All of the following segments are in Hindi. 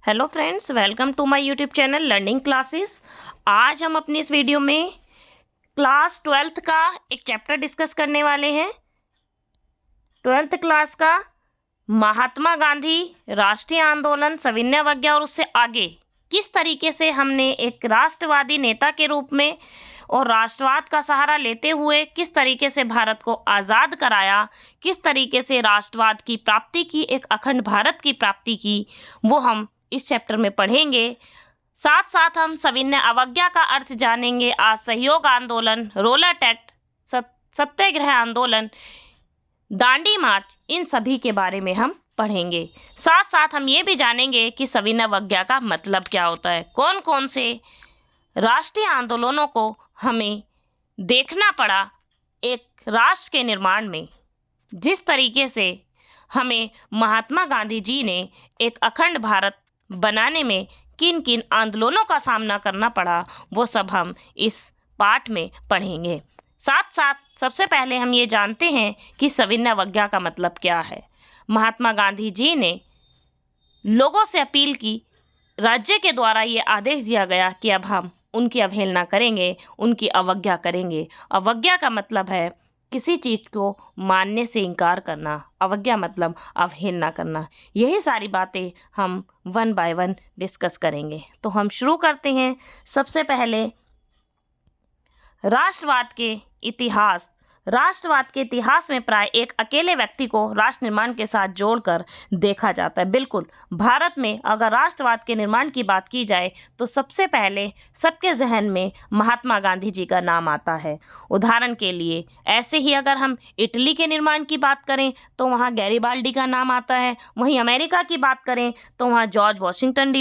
Hello friends, welcome to my YouTube channel learning classes. आज हम अपनी इस वीडियो में क्लास 12th का एक चैप्टर डिस्कस करने वाले हैं। 12th क्लास का महात्मा गांधी राष्ट्रीय आंदोलन, सविनय अवज्ञा और उससे आगे किस तरीके से हमने एक राष्ट्रवादी नेता के रूप में और राष्ट्रवाद का सहारा लेते हुए किस तरीके से भारत को आज़ाद कराया, किस तरीके से राष्ट्रवाद की प्राप्ति की, एक अखंड भारत की प्राप्ति की, वो हम इस चैप्टर में पढ़ेंगे। साथ साथ हम सविनय अवज्ञा का अर्थ जानेंगे। असहयोग आंदोलन, रोलर एक्ट, सत्याग्रह आंदोलन, दांडी मार्च, इन सभी के बारे में हम पढ़ेंगे। साथ साथ हम ये भी जानेंगे कि सविनय अवज्ञा का मतलब क्या होता है, कौन कौन से राष्ट्रीय आंदोलनों को हमें देखना पड़ा एक राष्ट्र के निर्माण में, जिस तरीके से हमें महात्मा गांधी जी ने एक अखंड भारत बनाने में किन किन आंदोलनों का सामना करना पड़ा, वो सब हम इस पाठ में पढ़ेंगे। साथ साथ सबसे पहले हम ये जानते हैं कि सविनय अवज्ञा का मतलब क्या है। महात्मा गांधी जी ने लोगों से अपील की, राज्य के द्वारा ये आदेश दिया गया कि अब हम उनकी अवहेलना करेंगे, उनकी अवज्ञा करेंगे। अवज्ञा का मतलब है किसी चीज़ को मानने से इनकार करना, अवज्ञा मतलब अवहेलना करना। यही सारी बातें हम वन बाय वन डिस्कस करेंगे। तो हम शुरू करते हैं। सबसे पहले राष्ट्रवाद के इतिहास। राष्ट्रवाद के इतिहास में प्राय एक अकेले व्यक्ति को राष्ट्र निर्माण के साथ जोड़कर देखा जाता है। बिल्कुल, भारत में अगर राष्ट्रवाद के निर्माण की बात की जाए तो सबसे पहले सबके जहन में महात्मा गांधी जी का नाम आता है। उदाहरण के लिए ऐसे ही अगर हम इटली के निर्माण की बात करें तो वहाँ गैरिबाल्डी का नाम आता है। वहीं अमेरिका की बात करें तो वहाँ जॉर्ज वाशिंगटन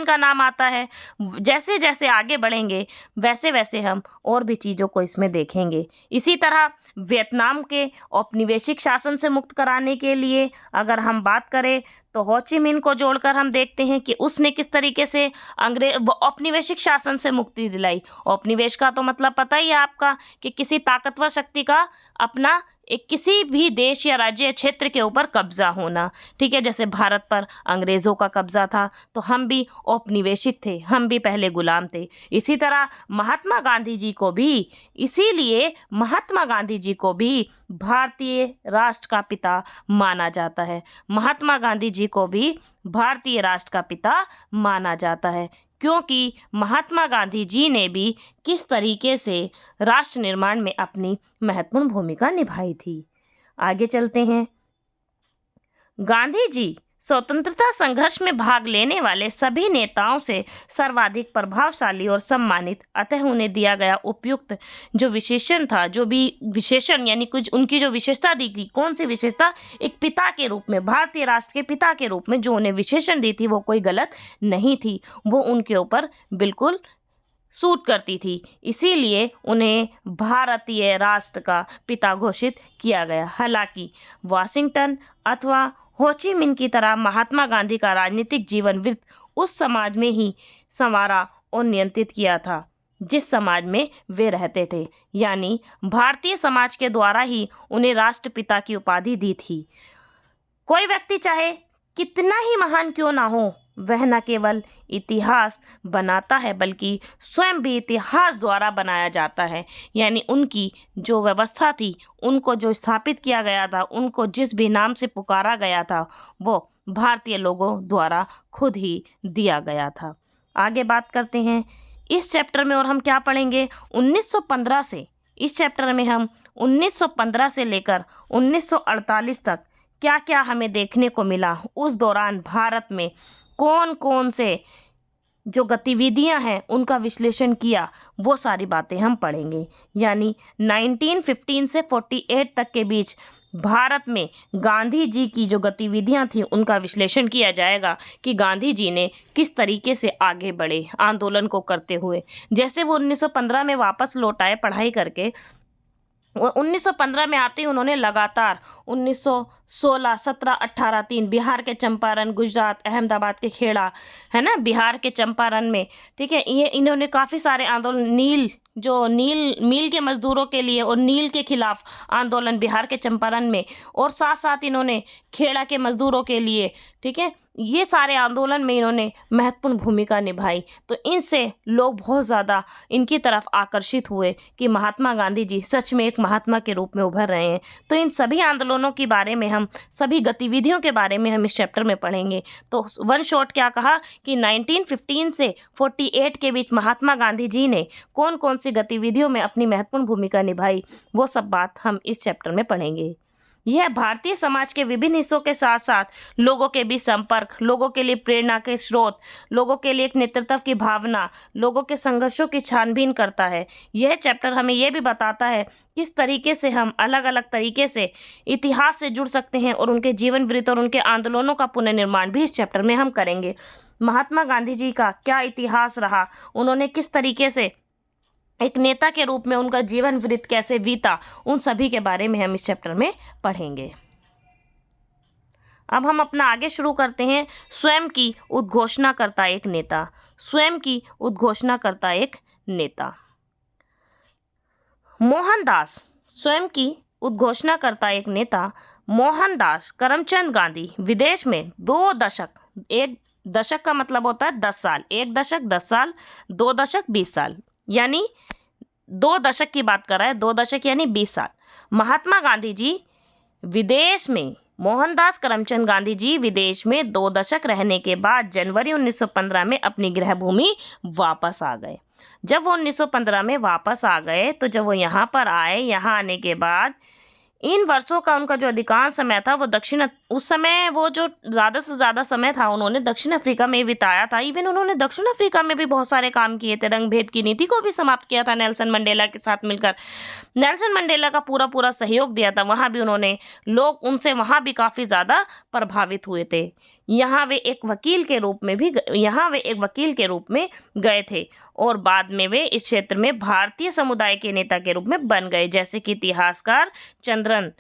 का नाम आता है। जैसे जैसे आगे बढ़ेंगे वैसे वैसे हम और भी चीज़ों को इसमें देखेंगे। इसी तरह वियतनाम के औपनिवेशिक शासन से मुक्त कराने के लिए अगर हम बात करें तो हो ची मिन्ह को जोड़कर हम देखते हैं कि उसने किस तरीके से औपनिवेशिक शासन से मुक्ति दिलाई। औपनिवेश का तो मतलब पता ही है आपका कि किसी ताकतवर शक्ति का अपना एक किसी भी देश या राज्य या क्षेत्र के ऊपर कब्जा होना। ठीक है, जैसे भारत पर अंग्रेज़ों का कब्जा था तो हम भी औपनिवेशिक थे, हम भी पहले गुलाम थे। इसी तरह महात्मा गांधी जी को भी, इसीलिए महात्मा गांधी जी को भी भारतीय राष्ट्र का पिता माना जाता है। महात्मा गांधी जी को भी भारतीय राष्ट्र का पिता माना जाता है क्योंकि महात्मा गांधी जी ने भी किस तरीके से राष्ट्र निर्माण में अपनी महत्वपूर्ण भूमिका निभाई थी। आगे चलते हैं। गांधी जी स्वतंत्रता संघर्ष में भाग लेने वाले सभी नेताओं से सर्वाधिक प्रभावशाली और सम्मानित, अतः उन्हें दिया गया उपयुक्त जो विशेषण था, जो भी विशेषण यानी कुछ उनकी जो विशेषता दी थी, कौन सी विशेषता, एक पिता के रूप में, भारतीय राष्ट्र के पिता के रूप में जो उन्हें विशेषण दी थी वो कोई गलत नहीं थी, वो उनके ऊपर बिल्कुल सूट करती थी। इसीलिए उन्हें भारतीय राष्ट्र का पिता घोषित किया गया। हालांकि वाशिंगटन अथवा हो ची मिन्ह की तरह महात्मा गांधी का राजनीतिक जीवन वृत्त उस समाज में ही संवारा और नियंत्रित किया था जिस समाज में वे रहते थे, यानी भारतीय समाज के द्वारा ही उन्हें राष्ट्रपिता की उपाधि दी थी। कोई व्यक्ति चाहे कितना ही महान क्यों ना हो, वह न केवल इतिहास बनाता है बल्कि स्वयं भी इतिहास द्वारा बनाया जाता है। यानी उनकी जो व्यवस्था थी, उनको जो स्थापित किया गया था, उनको जिस भी नाम से पुकारा गया था, वो भारतीय लोगों द्वारा खुद ही दिया गया था। आगे बात करते हैं इस चैप्टर में, और हम क्या पढ़ेंगे 1915 से। इस चैप्टर में हम 1915 से लेकर 1948 तक क्या क्या हमें देखने को मिला, उस दौरान भारत में कौन कौन से जो गतिविधियां हैं उनका विश्लेषण किया, वो सारी बातें हम पढ़ेंगे। यानी 1915 से 48 तक के बीच भारत में गांधी जी की जो गतिविधियां थी उनका विश्लेषण किया जाएगा कि गांधी जी ने किस तरीके से आगे बढ़े आंदोलन को करते हुए। जैसे वो 1915 में वापस लौट आए पढ़ाई करके, 1915 में आते ही उन्होंने लगातार 1916, 17, 18, 3 बिहार के चंपारण, गुजरात, अहमदाबाद के खेड़ा, है ना, बिहार के चंपारण में, ठीक है, ये इन्होंने काफ़ी सारे आंदोलन, नील जो मील के मजदूरों के लिए और नील के खिलाफ आंदोलन बिहार के चंपारण में, और साथ साथ इन्होंने खेड़ा के मजदूरों के लिए, ठीक है, ये सारे आंदोलन में इन्होंने महत्वपूर्ण भूमिका निभाई। तो इनसे लोग बहुत ज़्यादा इनकी तरफ आकर्षित हुए कि महात्मा गांधी जी सच में एक महात्मा के रूप में उभर रहे हैं। तो इन सभी आंदोलनों के बारे में हम, सभी गतिविधियों के बारे में हम इस चैप्टर में पढ़ेंगे। तो वन शॉट क्या कहा कि 1915 से 48 के बीच महात्मा गांधी जी ने कौन कौन सी गतिविधियों में अपनी महत्वपूर्ण भूमिका निभाई, वो सब बात हम इस चैप्टर में पढ़ेंगे। यह भारतीय समाज के विभिन्न हिस्सों के साथ साथ लोगों के बीच संपर्क, लोगों के लिए प्रेरणा के स्रोत, लोगों के लिए एक नेतृत्व की भावना, लोगों के संघर्षों की छानबीन करता है। यह चैप्टर हमें यह भी बताता है किस तरीके से हम अलग अलग तरीके से इतिहास से जुड़ सकते हैं, और उनके जीवन वृत्त और उनके आंदोलनों का पुनर्निर्माण भी इस चैप्टर में हम करेंगे। महात्मा गांधी जी का क्या इतिहास रहा, उन्होंने किस तरीके से एक नेता के रूप में उनका जीवन वृत्त कैसे बीता, उन सभी के बारे में हम इस चैप्टर में पढ़ेंगे। अब हम अपना आगे शुरू करते हैं। स्वयं की उद्घोषणा करता एक नेता। स्वयं की उद्घोषणा करता एक नेता मोहनदास। स्वयं की उद्घोषणा करता एक नेता मोहनदास करमचंद गांधी विदेश में 2 दशक, एक दशक का मतलब होता है 10 साल, 1 दशक 10 साल, 2 दशक 20 साल, यानी 2 दशक की बात कर रहा है, 2 दशक यानी 20 साल। महात्मा गांधी जी विदेश में, मोहनदास करमचंद गांधी जी विदेश में 2 दशक रहने के बाद जनवरी 1915 में अपनी गृह भूमि वापस आ गए। जब वो 1915 में वापस आ गए, तो जब वो यहाँ पर आए, यहाँ आने के बाद इन वर्षों का उनका जो अधिकांश समय था वो उस समय वो जो ज़्यादा से ज़्यादा समय था उन्होंने दक्षिण अफ्रीका में बिताया था। इवन उन्होंने दक्षिण अफ्रीका में भी बहुत सारे काम किए थे, रंग भेद की नीति को भी समाप्त किया था नेल्सन मंडेला के साथ मिलकर। नेल्सन मंडेला का पूरा सहयोग दिया था, वहाँ भी उन्होंने, लोग उनसे वहाँ भी काफ़ी ज़्यादा प्रभावित हुए थे। यहाँ वे एक वकील के रूप में गए थे, और बाद में वे इस क्षेत्र में भारतीय समुदाय के नेता के रूप में बन गए, जैसे कि इतिहासकार चंद्रन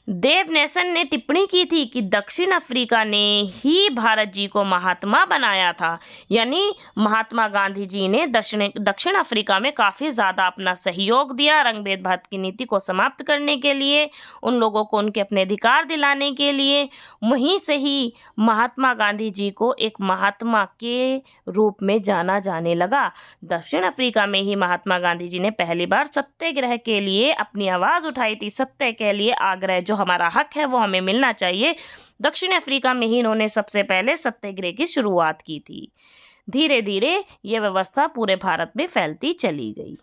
देवनेसन ने टिप्पणी की थी कि दक्षिण अफ्रीका ने ही भारत जी को महात्मा बनाया था। यानी महात्मा गांधी जी ने दक्षिण अफ्रीका में काफ़ी ज़्यादा अपना सहयोग दिया, रंग भेदभाव की नीति को समाप्त करने के लिए, उन लोगों को उनके अपने अधिकार दिलाने के लिए। वहीं से ही महात्मा गांधी जी को एक महात्मा के रूप में जाना जाने लगा। दक्षिण अफ्रीका में ही महात्मा गांधी जी ने पहली बार सत्याग्रह के लिए अपनी आवाज़ उठाई थी। सत्य के लिए आग्रह, जो हमारा हक है वो हमें मिलना चाहिए। दक्षिण अफ्रीका में ही इन्होंने सबसे पहले सत्याग्रह की शुरुआत की थी। धीरे धीरे यह व्यवस्था पूरे भारत में फैलती चली गई।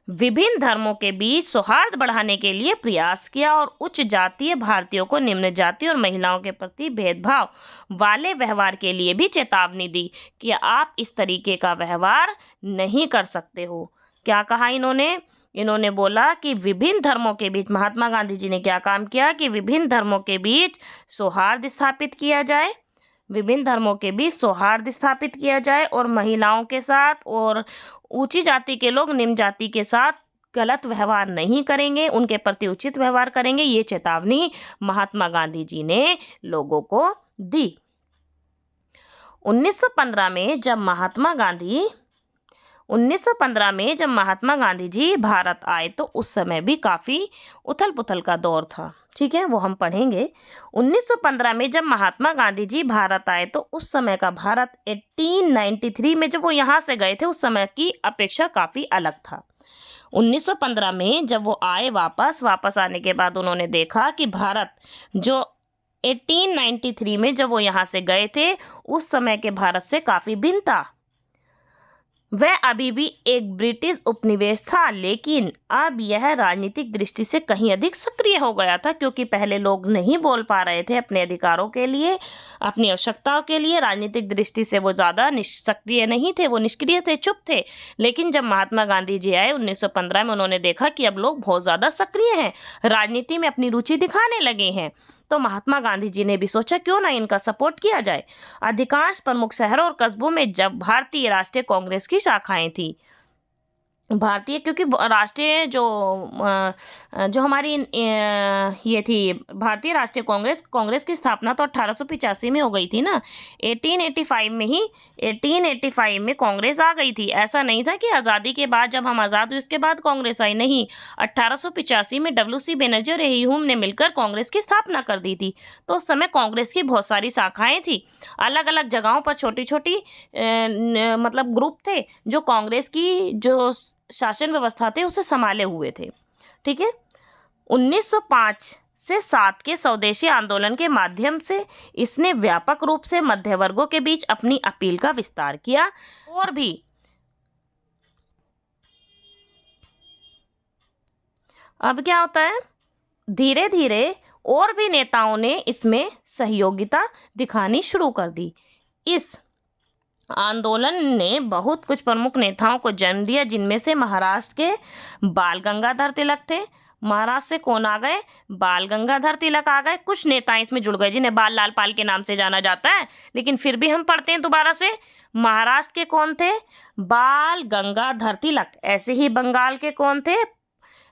विभिन्न धर्मों के बीच सौहार्द बढ़ाने के लिए प्रयास किया, और उच्च जातीय भारतीयों को निम्न जाति और महिलाओं के प्रति भेदभाव वाले व्यवहार के लिए भी चेतावनी दी कि आप इस तरीके का व्यवहार नहीं कर सकते हो। क्या कहा इन्होंने बोला कि विभिन्न धर्मों के बीच, महात्मा गांधी जी ने क्या काम किया कि विभिन्न धर्मों के बीच सौहार्द स्थापित किया जाए, विभिन्न धर्मों के बीच सौहार्द स्थापित किया जाए, और महिलाओं के साथ और ऊंची जाति के लोग निम्न जाति के साथ गलत व्यवहार नहीं करेंगे, उनके प्रति उचित व्यवहार करेंगे। ये चेतावनी महात्मा गांधी जी ने लोगों को दी। 1915 में जब महात्मा गांधी जी भारत आए, तो उस समय भी काफ़ी उथल पुथल का दौर था। ठीक है, वो हम पढ़ेंगे। 1915 में जब महात्मा गांधी जी भारत आए, तो उस समय का भारत 1893 में जब वो यहाँ से गए थे, उस समय की अपेक्षा काफ़ी अलग था। 1915 में जब वो आए, वापस आने के बाद उन्होंने देखा कि भारत जो 1893 में जब वो यहाँ से गए थे, उस समय के भारत से काफ़ी भिन्न था। वह अभी भी एक ब्रिटिश उपनिवेश था, लेकिन अब यह राजनीतिक दृष्टि से कहीं अधिक सक्रिय हो गया था, क्योंकि पहले लोग नहीं बोल पा रहे थे अपने अधिकारों के लिए, अपनी आवश्यकताओं के लिए। राजनीतिक दृष्टि से वो ज़्यादा सक्रिय नहीं थे, वो निष्क्रिय थे, चुप थे। लेकिन जब महात्मा गांधी जी आए 1915 में, उन्होंने देखा कि अब लोग बहुत ज़्यादा सक्रिय हैं, राजनीति में अपनी रुचि दिखाने लगे हैं। तो महात्मा गांधी जी ने भी सोचा क्यों ना इनका सपोर्ट किया जाए। अधिकांश प्रमुख शहरों और कस्बों में जब भारतीय राष्ट्रीय कांग्रेस की शाखाएं थी, भारतीय, क्योंकि राष्ट्रीय जो हमारी ये थी भारतीय राष्ट्रीय कांग्रेस की स्थापना तो 1885 में हो गई थी ना। 1885 में कांग्रेस आ गई थी। ऐसा नहीं था कि आज़ादी के बाद, जब हम आज़ाद हुए उसके बाद कांग्रेस आई, नहीं। 1885 में WC बनर्जी और एही ह्यूम ने मिलकर कांग्रेस की स्थापना कर दी थी। तो उस समय कांग्रेस की बहुत सारी शाखाएं थी, अलग अलग जगहों पर छोटी छोटी मतलब ग्रुप थे जो कांग्रेस की जो शासन व्यवस्था थे उसे संभाले हुए थे। ठीक है। 1905 से 7 के स्वदेशी आंदोलन के माध्यम से इसने व्यापक रूप से मध्य वर्गों के बीच अपनी अपील का विस्तार किया। और भी अब क्या होता है, धीरे धीरे और भी नेताओं ने इसमें सहयोगिता दिखानी शुरू कर दी। इस आंदोलन ने बहुत कुछ प्रमुख नेताओं को जन्म दिया, जिनमें से महाराष्ट्र के बाल गंगाधर तिलक थे। महाराष्ट्र से कौन आ गए? बाल गंगाधर तिलक आ गए। कुछ नेता इसमें जुड़ गए जिन्हें बाल लाल पाल के नाम से जाना जाता है, लेकिन फिर भी हम पढ़ते हैं दोबारा से। महाराष्ट्र के कौन थे? बाल गंगाधर तिलक। ऐसे ही बंगाल के कौन थे?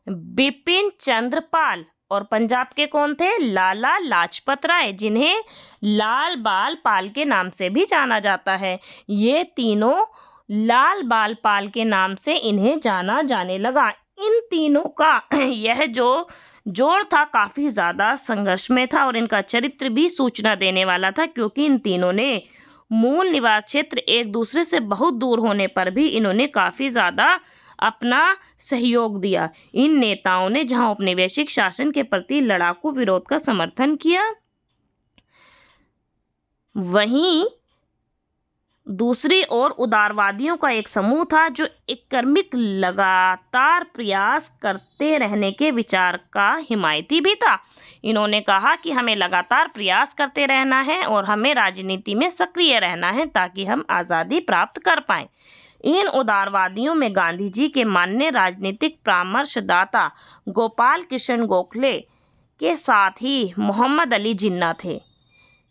बिपिन चंद्र पाल। और पंजाब के कौन थे? लाला लाजपत राय, जिन्हें लाल बाल पाल के नाम से भी जाना जाता है। ये तीनों लाल बाल पाल के नाम से इन्हें जाना जाने लगा। इन तीनों का यह जो जोड़ था काफ़ी ज़्यादा संघर्ष में था, और इनका चरित्र भी सूचना देने वाला था, क्योंकि इन तीनों ने मूल निवास क्षेत्र एक दूसरे से बहुत दूर होने पर भी इन्होंने काफ़ी ज़्यादा अपना सहयोग दिया। इन नेताओं ने जहां औपनिवेशिक शासन के प्रति लड़ाकू विरोध का समर्थन किया, वहीं दूसरी ओर उदारवादियों का एक समूह था जो एक क्रमिक लगातार प्रयास करते रहने के विचार का हिमायती भी था। इन्होंने कहा कि हमें लगातार प्रयास करते रहना है और हमें राजनीति में सक्रिय रहना है ताकि हम आज़ादी प्राप्त कर पाएं। इन उदारवादियों में गांधी जी के माननीय राजनीतिक परामर्शदाता गोपाल कृष्ण गोखले के साथ ही मोहम्मद अली जिन्ना थे,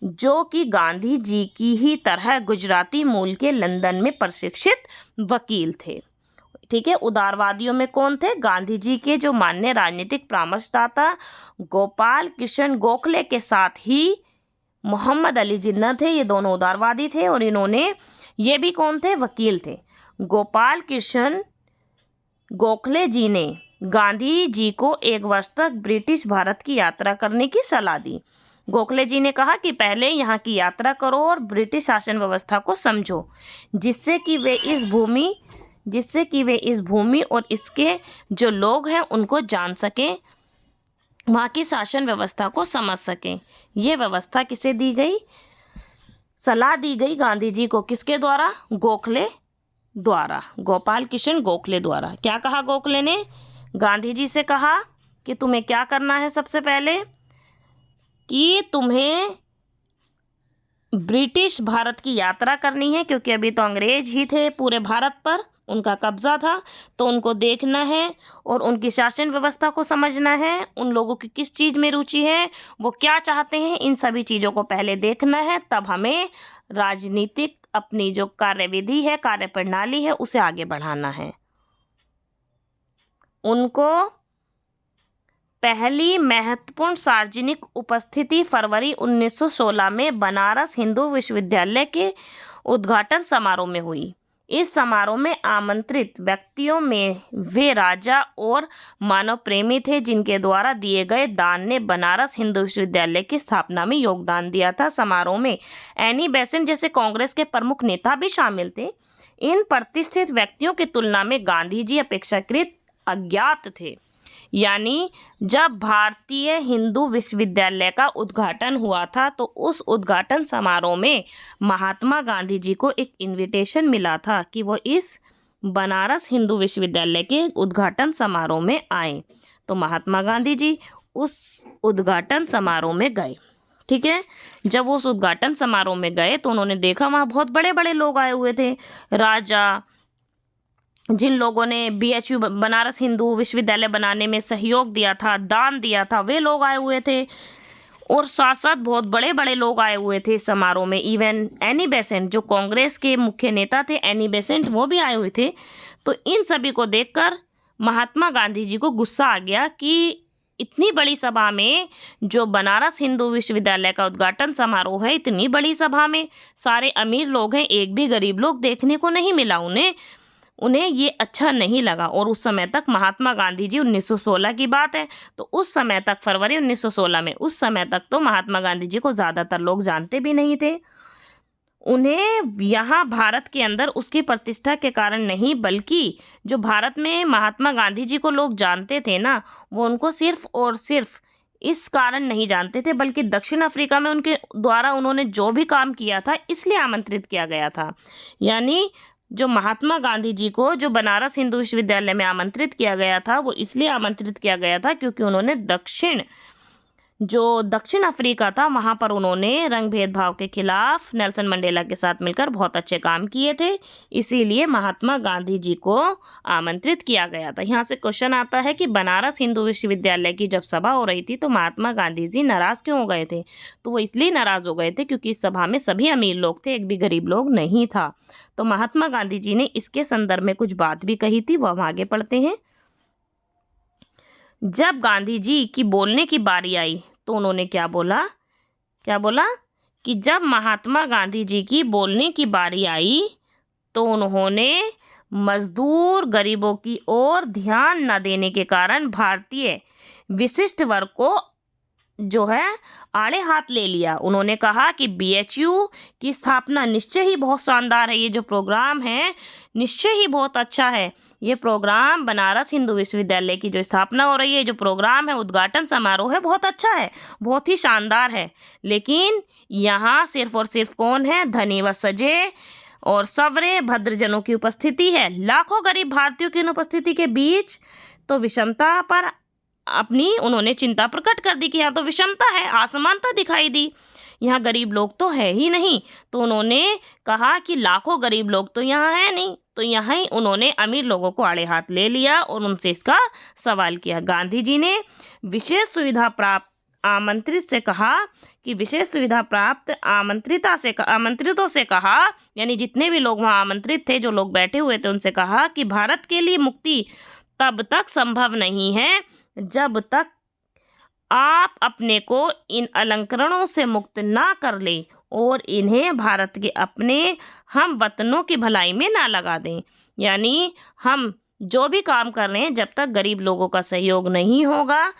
जो कि गांधी जी की ही तरह गुजराती मूल के लंदन में प्रशिक्षित वकील थे। ठीक है। उदारवादियों में कौन थे? गांधी जी के जो माननीय राजनीतिक परामर्शदाता गोपाल कृष्ण गोखले के साथ ही मोहम्मद अली जिन्ना थे। ये दोनों उदारवादी थे, और इन्होंने, ये भी कौन थे? वकील थे। गोपाल कृष्ण गोखले जी ने गांधी जी को 1 वर्ष तक ब्रिटिश भारत की यात्रा करने की सलाह दी। गोखले जी ने कहा कि पहले यहाँ की यात्रा करो और ब्रिटिश शासन व्यवस्था को समझो, जिससे कि वे इस भूमि और इसके जो लोग हैं उनको जान सकें, वहाँ की शासन व्यवस्था को समझ सकें। ये व्यवस्था किसे दी गई? सलाह दी गई गांधी जी को। किसके द्वारा? गोखले द्वारा, गोपाल कृष्ण गोखले द्वारा। क्या कहा गोखले ने? गांधी जी से कहा कि तुम्हें क्या करना है, सबसे पहले कि तुम्हें ब्रिटिश भारत की यात्रा करनी है, क्योंकि अभी तो अंग्रेज ही थे पूरे भारत पर, उनका कब्जा था, तो उनको देखना है और उनकी शासन व्यवस्था को समझना है, उन लोगों की किस चीज़ में रुचि है, वो क्या चाहते हैं, इन सभी चीज़ों को पहले देखना है। तब हमें राजनीतिक अपनी जो कार्यविधि है, कार्य प्रणाली है, उसे आगे बढ़ाना है। उनको पहली महत्वपूर्ण सार्वजनिक उपस्थिति फरवरी 1916 में बनारस हिंदू विश्वविद्यालय के उद्घाटन समारोह में हुई। इस समारोह में आमंत्रित व्यक्तियों में वे राजा और मानव प्रेमी थे, जिनके द्वारा दिए गए दान ने बनारस हिंदू विश्वविद्यालय की स्थापना में योगदान दिया था। समारोह में एनी बेसेंट जैसे कांग्रेस के प्रमुख नेता भी शामिल थे। इन प्रतिष्ठित व्यक्तियों की तुलना में गांधी जी अपेक्षाकृत अज्ञात थे। यानी जब भारतीय हिंदू विश्वविद्यालय का उद्घाटन हुआ था, तो उस उद्घाटन समारोह में महात्मा गांधी जी को एक इनविटेशन मिला था कि वो इस बनारस हिंदू विश्वविद्यालय के उद्घाटन समारोह में आए। तो महात्मा गांधी जी उस उद्घाटन समारोह में गए। ठीक है। जब वो उस उद्घाटन समारोह में गए तो उन्होंने देखा वहाँ बहुत बड़े बड़े लोग आए हुए थे। राजा, जिन लोगों ने BHU बनारस हिंदू विश्वविद्यालय बनाने में सहयोग दिया था, दान दिया था, वे लोग आए हुए थे, और साथ साथ बहुत बड़े बड़े लोग आए हुए थे समारोह में। इवन एनी बेसेंट जो कांग्रेस के मुख्य नेता थे, एनी बेसेंट, वो भी आए हुए थे। तो इन सभी को देखकर महात्मा गांधी जी को गुस्सा आ गया कि इतनी बड़ी सभा में, जो बनारस हिंदू विश्वविद्यालय का उद्घाटन समारोह है, इतनी बड़ी सभा में सारे अमीर लोग हैं, एक भी गरीब लोग देखने को नहीं मिला। उन्हें ये अच्छा नहीं लगा। और उस समय तक महात्मा गांधी जी, 1916 की बात है, तो उस समय तक, फरवरी 1916 में, उस समय तक तो महात्मा गांधी जी को ज़्यादातर लोग जानते भी नहीं थे। उन्हें यहाँ भारत के अंदर उसकी प्रतिष्ठा के कारण नहीं, बल्कि जो भारत में महात्मा गांधी जी को लोग जानते थे ना, वो उनको सिर्फ और सिर्फ इस कारण नहीं जानते थे, बल्कि दक्षिण अफ्रीका में उनके द्वारा उन्होंने जो भी काम किया था इसलिए आमंत्रित किया गया था। यानी जो महात्मा गांधी जी को जो बनारस हिंदू विश्वविद्यालय में आमंत्रित किया गया था, वो इसलिए आमंत्रित किया गया था क्योंकि उन्होंने दक्षिण अफ्रीका था, वहाँ पर उन्होंने रंग भेदभाव के खिलाफ नेल्सन मंडेला के साथ मिलकर बहुत अच्छे काम किए थे, इसीलिए महात्मा गांधी जी को आमंत्रित किया गया था। यहाँ से क्वेश्चन आता है कि बनारस हिंदू विश्वविद्यालय की जब सभा हो रही थी तो महात्मा गांधी जी नाराज क्यों हो गए थे? तो वो इसलिए नाराज हो गए थे क्योंकि इस सभा में सभी अमीर लोग थे, एक भी गरीब लोग नहीं था। तो महात्मा गांधी जी ने इसके संदर्भ में कुछ बात भी कही थी, वो हम आगे पढ़ते हैं। जब गांधी जी की बोलने की बारी आई तो उन्होंने क्या बोला कि जब महात्मा गांधी जी की बोलने की बारी आई तो उन्होंने मजदूर गरीबों की ओर ध्यान न देने के कारण भारतीय विशिष्ट वर्ग को जो है आड़े हाथ ले लिया। उन्होंने कहा कि बीएचयू की स्थापना निश्चय ही बहुत शानदार है, ये जो प्रोग्राम है निश्चय ही बहुत अच्छा है। ये प्रोग्राम बनारस हिंदू विश्वविद्यालय की जो स्थापना हो रही है, जो प्रोग्राम है, उद्घाटन समारोह है, बहुत अच्छा है, बहुत ही शानदार है। लेकिन यहाँ सिर्फ और सिर्फ कौन है? धनी व सजे और सवरे भद्रजनों की उपस्थिति है। लाखों गरीब भारतीयों की उपस्थिति के बीच तो विषमता पर अपनी उन्होंने चिंता प्रकट कर दी कि यहाँ तो विषमता है, असमानता दिखाई दी, यहाँ गरीब लोग तो है ही नहीं। तो उन्होंने कहा कि लाखों गरीब लोग तो यहाँ है नहीं, तो यहाँ ही उन्होंने अमीर लोगों को आड़े हाथ ले लिया और उनसे इसका सवाल किया। गांधी जी ने विशेष सुविधा प्राप्त आमंत्रित से कहा कि विशेष सुविधा प्राप्त आमंत्रितों से कहा, यानी जितने भी लोग वहाँ आमंत्रित थे, जो लोग बैठे हुए थे, उनसे कहा कि भारत के लिए मुक्ति तब तक संभव नहीं है जब तक आप अपने को इन अलंकरणों से मुक्त ना कर लें और इन्हें भारत के अपने हम वतनों की भलाई में ना लगा दें। यानी हम जो भी काम कर रहे हैं, जब तक गरीब लोगों का सहयोग नहीं होगा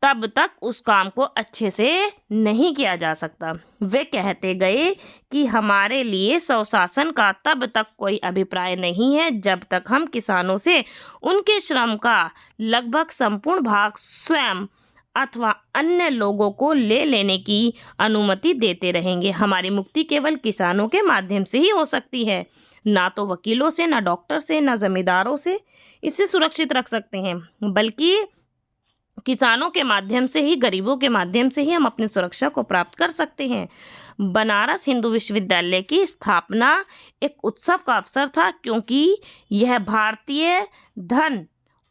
तब तक उस काम को अच्छे से नहीं किया जा सकता। वे कहते गए कि हमारे लिए स्वशासन का तब तक कोई अभिप्राय नहीं है जब तक हम किसानों से उनके श्रम का लगभग संपूर्ण भाग स्वयं अथवा अन्य लोगों को ले लेने की अनुमति देते रहेंगे। हमारी मुक्ति केवल किसानों के माध्यम से ही हो सकती है, ना तो वकीलों से, ना डॉक्टर से, ना जमींदारों से इसे सुरक्षित रख सकते हैं, बल्कि किसानों के माध्यम से ही, गरीबों के माध्यम से ही हम अपनी सुरक्षा को प्राप्त कर सकते हैं। बनारस हिंदू विश्वविद्यालय की स्थापना एक उत्सव का अवसर था क्योंकि यह भारतीय धन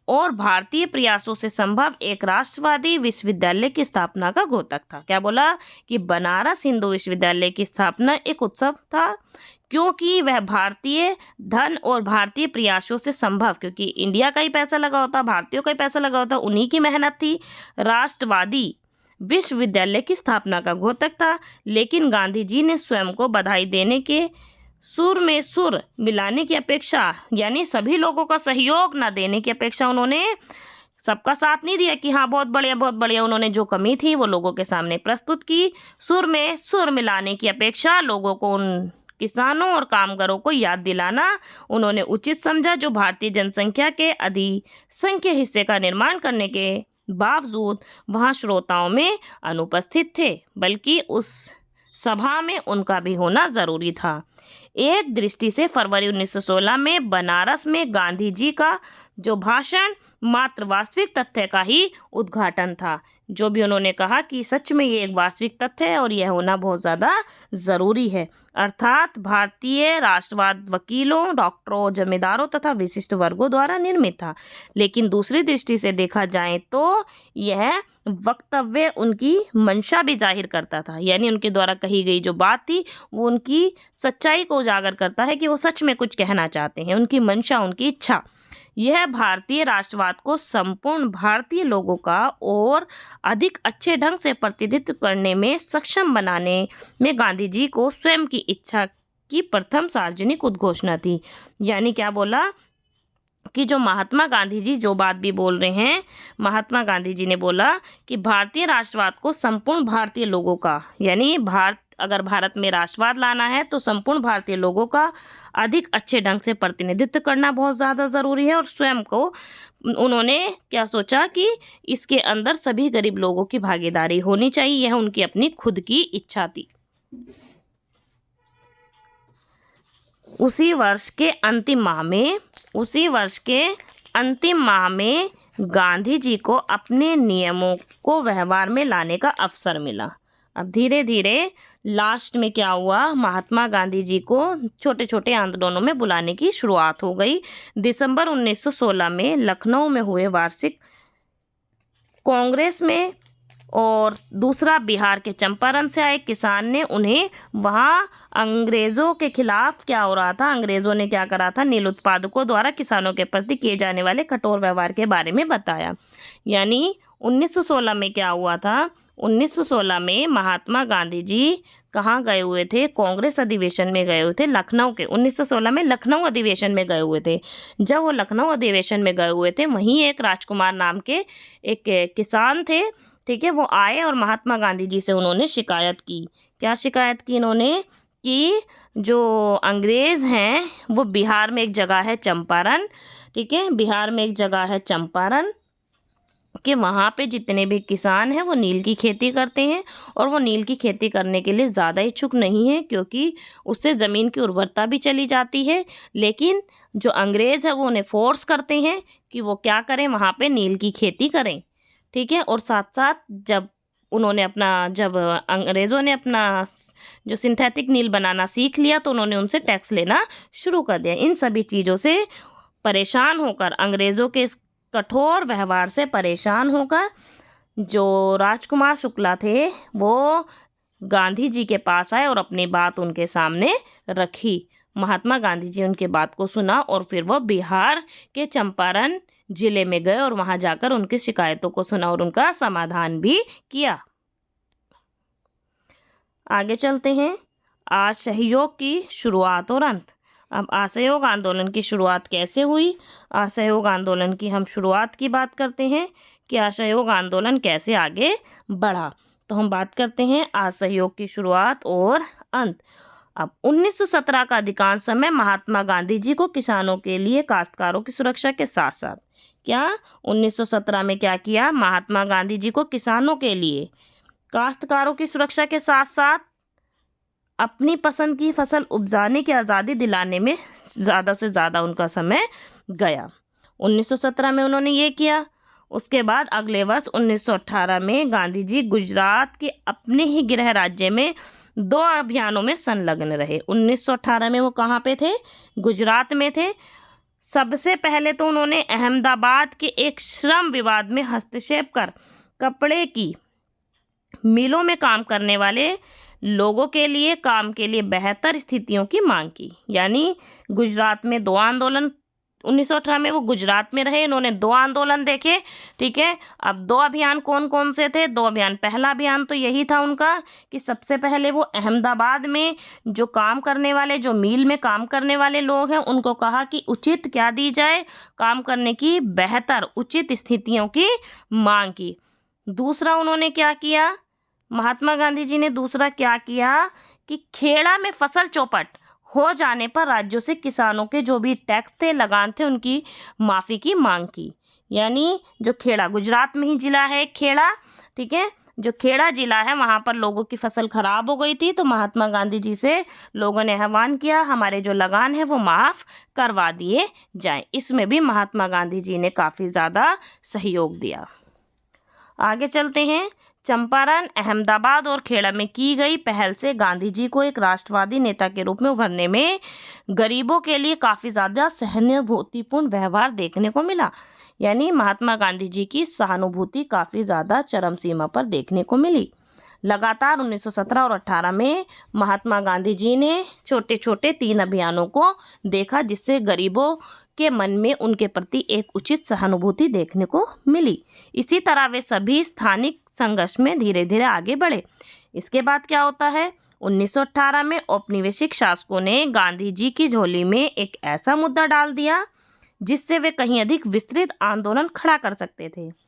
और भारतीय प्रयासों से संभव एक राष्ट्रवादी विश्वविद्यालय की स्थापना का द्योतक था। क्या बोला कि बनारस हिंदू विश्वविद्यालय की स्थापना एक उत्सव था क्योंकि वह भारतीय धन और भारतीय प्रयासों से संभव, क्योंकि इंडिया का ही पैसा लगा होता, भारतीयों का ही पैसा लगा होता, उन्हीं की मेहनत थी, राष्ट्रवादी विश्वविद्यालय की स्थापना का द्योतक था। लेकिन गांधी जी ने स्वयं को बधाई देने के सुर में सुर मिलाने की अपेक्षा, यानी सभी लोगों का सहयोग न देने की अपेक्षा, उन्होंने सबका साथ नहीं दिया कि हाँ बहुत बढ़िया। उन्होंने जो कमी थी वो लोगों के सामने प्रस्तुत की। सुर में सुर मिलाने की अपेक्षा लोगों को, उन किसानों और कामगारों को याद दिलाना उन्होंने उचित समझा, जो भारतीय जनसंख्या के अधिसंख्य हिस्से का निर्माण करने के बावजूद वहाँ श्रोताओं में अनुपस्थित थे, बल्कि उस सभा में उनका भी होना जरूरी था। एक दृष्टि से फरवरी 1916 में बनारस में गांधी जी का जो भाषण मात्र वास्तविक तथ्य का ही उद्घाटन था। जो भी उन्होंने कहा कि सच में ये एक वास्तविक तथ्य है और यह होना बहुत ज़्यादा ज़रूरी है। अर्थात भारतीय राष्ट्रवाद वकीलों, डॉक्टरों, जमींदारों तथा विशिष्ट वर्गों द्वारा निर्मित था। लेकिन दूसरी दृष्टि से देखा जाए तो यह वक्तव्य उनकी मंशा भी जाहिर करता था, यानी उनके द्वारा कही गई जो बात थी वो उनकी सच्चाई को उजागर करता है कि वो सच में कुछ कहना चाहते हैं, उनकी मंशा, उनकी इच्छा। यह भारतीय राष्ट्रवाद को संपूर्ण भारतीय लोगों का और अधिक अच्छे ढंग से प्रतिनिधित्व करने में सक्षम बनाने में गांधी जी को स्वयं की इच्छा की प्रथम सार्वजनिक उद्घोषणा थी। यानी क्या बोला कि जो महात्मा गांधी जी जो बात भी बोल रहे हैं, महात्मा गांधी जी ने बोला कि भारतीय राष्ट्रवाद को संपूर्ण भारतीय लोगों का, यानी अगर भारत में राष्ट्रवाद लाना है तो संपूर्ण भारतीय लोगों का अधिक अच्छे ढंग से प्रतिनिधित्व करना बहुत ज़्यादा ज़रूरी है। और स्वयं को उन्होंने क्या सोचा कि इसके अंदर सभी गरीब लोगों की भागीदारी होनी चाहिए, यह उनकी अपनी खुद की इच्छा थी। उसी वर्ष के अंतिम माह में गांधी जी को अपने नियमों को व्यवहार में लाने का अवसर मिला। अब धीरे धीरे लास्ट में क्या हुआ, महात्मा गांधी जी को छोटे छोटे आंदोलनों में बुलाने की शुरुआत हो गई। दिसंबर 1916 में लखनऊ में हुए वार्षिक कांग्रेस में, और दूसरा बिहार के चंपारण से आए किसान ने उन्हें वहाँ अंग्रेज़ों के खिलाफ क्या हो रहा था, अंग्रेज़ों ने क्या करा था, नील उत्पादकों द्वारा किसानों के प्रति किए जाने वाले कठोर व्यवहार के बारे में बताया। यानी 1916 में क्या हुआ था, 1916 में महात्मा गांधी जी कहाँ गए हुए थे, कांग्रेस अधिवेशन में गए हुए थे, लखनऊ के 1916 में लखनऊ अधिवेशन में गए हुए थे। जब वो लखनऊ अधिवेशन में गए हुए थे, वहीं एक राजकुमार नाम के एक किसान थे, ठीक है, वो आए और महात्मा गांधी जी से उन्होंने शिकायत की। क्या शिकायत की इन्होंने, कि जो अंग्रेज़ हैं वो बिहार में एक जगह है चंपारण, ठीक है, बिहार में एक जगह है चंपारण, कि वहाँ पे जितने भी किसान हैं वो नील की खेती करते हैं और वो नील की खेती करने के लिए ज़्यादा इच्छुक नहीं है, क्योंकि उससे ज़मीन की उर्वरता भी चली जाती है। लेकिन जो अंग्रेज़ है वो उन्हें फोर्स करते हैं कि वो क्या करें, वहाँ पे नील की खेती करें, ठीक है। और साथ साथ जब अंग्रेज़ों ने अपना जो सिंथेटिक नील बनाना सीख लिया तो उन्होंने उनसे टैक्स लेना शुरू कर दिया। इन सभी चीज़ों से परेशान होकर, अंग्रेज़ों के इस कठोर व्यवहार से परेशान होकर, जो राजकुमार शुक्ला थे वो गांधी जी के पास आए और अपनी बात उनके सामने रखी। महात्मा गांधी जी उनके बात को सुना और फिर वो बिहार के चंपारण जिले में गए और वहां जाकर उनकी शिकायतों को सुना और उनका समाधान भी किया। आगे चलते हैं, असहयोग की शुरुआत और अंत। अब असहयोग आंदोलन की शुरुआत कैसे हुई, असहयोग आंदोलन की हम शुरुआत की बात करते हैं कि असहयोग आंदोलन कैसे आगे बढ़ा। तो हम बात करते हैं असहयोग की शुरुआत और अंत। अब 1917 का अधिकांश समय महात्मा गांधी जी को किसानों के लिए काश्तकारों की सुरक्षा के साथ साथ, क्या 1917 में क्या किया, महात्मा गांधी जी को किसानों के लिए काश्तकारों की सुरक्षा के साथ साथ अपनी पसंद की फसल उपजाने की आज़ादी दिलाने में ज़्यादा से ज़्यादा उनका समय गया। 1917 में उन्होंने ये किया। उसके बाद अगले वर्ष 1918 में गांधी जी गुजरात के अपने ही गृह राज्य में 2 अभियानों में संलग्न रहे। 1918 में वो कहाँ पे थे, गुजरात में थे। सबसे पहले तो उन्होंने अहमदाबाद के एक श्रम विवाद में हस्तक्षेप कर कपड़े की मिलों में काम करने वाले लोगों के लिए काम के लिए बेहतर स्थितियों की मांग की। यानी गुजरात में 2 आंदोलन, 1918 में वो गुजरात में रहे, इन्होंने 2 आंदोलन देखे, ठीक है। अब 2 अभियान कौन कौन से थे, 2 अभियान, पहला अभियान तो यही था उनका कि सबसे पहले वो अहमदाबाद में जो काम करने वाले, जो मिल में काम करने वाले लोग हैं उनको कहा कि उचित क्या दी जाए, काम करने की बेहतर उचित स्थितियों की मांग की। दूसरा उन्होंने क्या किया, महात्मा गांधी जी ने दूसरा क्या किया कि खेड़ा में फसल चौपट हो जाने पर राज्यों से किसानों के जो भी टैक्स थे, लगान थे, उनकी माफ़ी की मांग की। यानी जो खेड़ा, गुजरात में ही जिला है खेड़ा, ठीक है, जो खेड़ा जिला है वहाँ पर लोगों की फसल खराब हो गई थी, तो महात्मा गांधी जी से लोगों ने आह्वान किया हमारे जो लगान है वो माफ़ करवा दिए जाएं। इसमें भी महात्मा गांधी जी ने काफ़ी ज़्यादा सहयोग दिया। आगे चलते हैं। चंपारण, अहमदाबाद और खेड़ा में की गई पहल से गांधी जी को एक राष्ट्रवादी नेता के रूप में उभरने में गरीबों के लिए काफ़ी ज़्यादा सहानुभूतिपूर्ण व्यवहार देखने को मिला। यानी महात्मा गांधी जी की सहानुभूति काफ़ी ज़्यादा चरम सीमा पर देखने को मिली। लगातार 1917 और 18 में महात्मा गांधी जी ने छोटे छोटे 3 अभियानों को देखा, जिससे गरीबों के मन में उनके प्रति एक उचित सहानुभूति देखने को मिली। इसी तरह वे सभी स्थानिक संघर्ष में धीरे धीरे आगे बढ़े। इसके बाद क्या होता है, 1918 में औपनिवेशिक शासकों ने गांधी जी की झोली में एक ऐसा मुद्दा डाल दिया जिससे वे कहीं अधिक विस्तृत आंदोलन खड़ा कर सकते थे।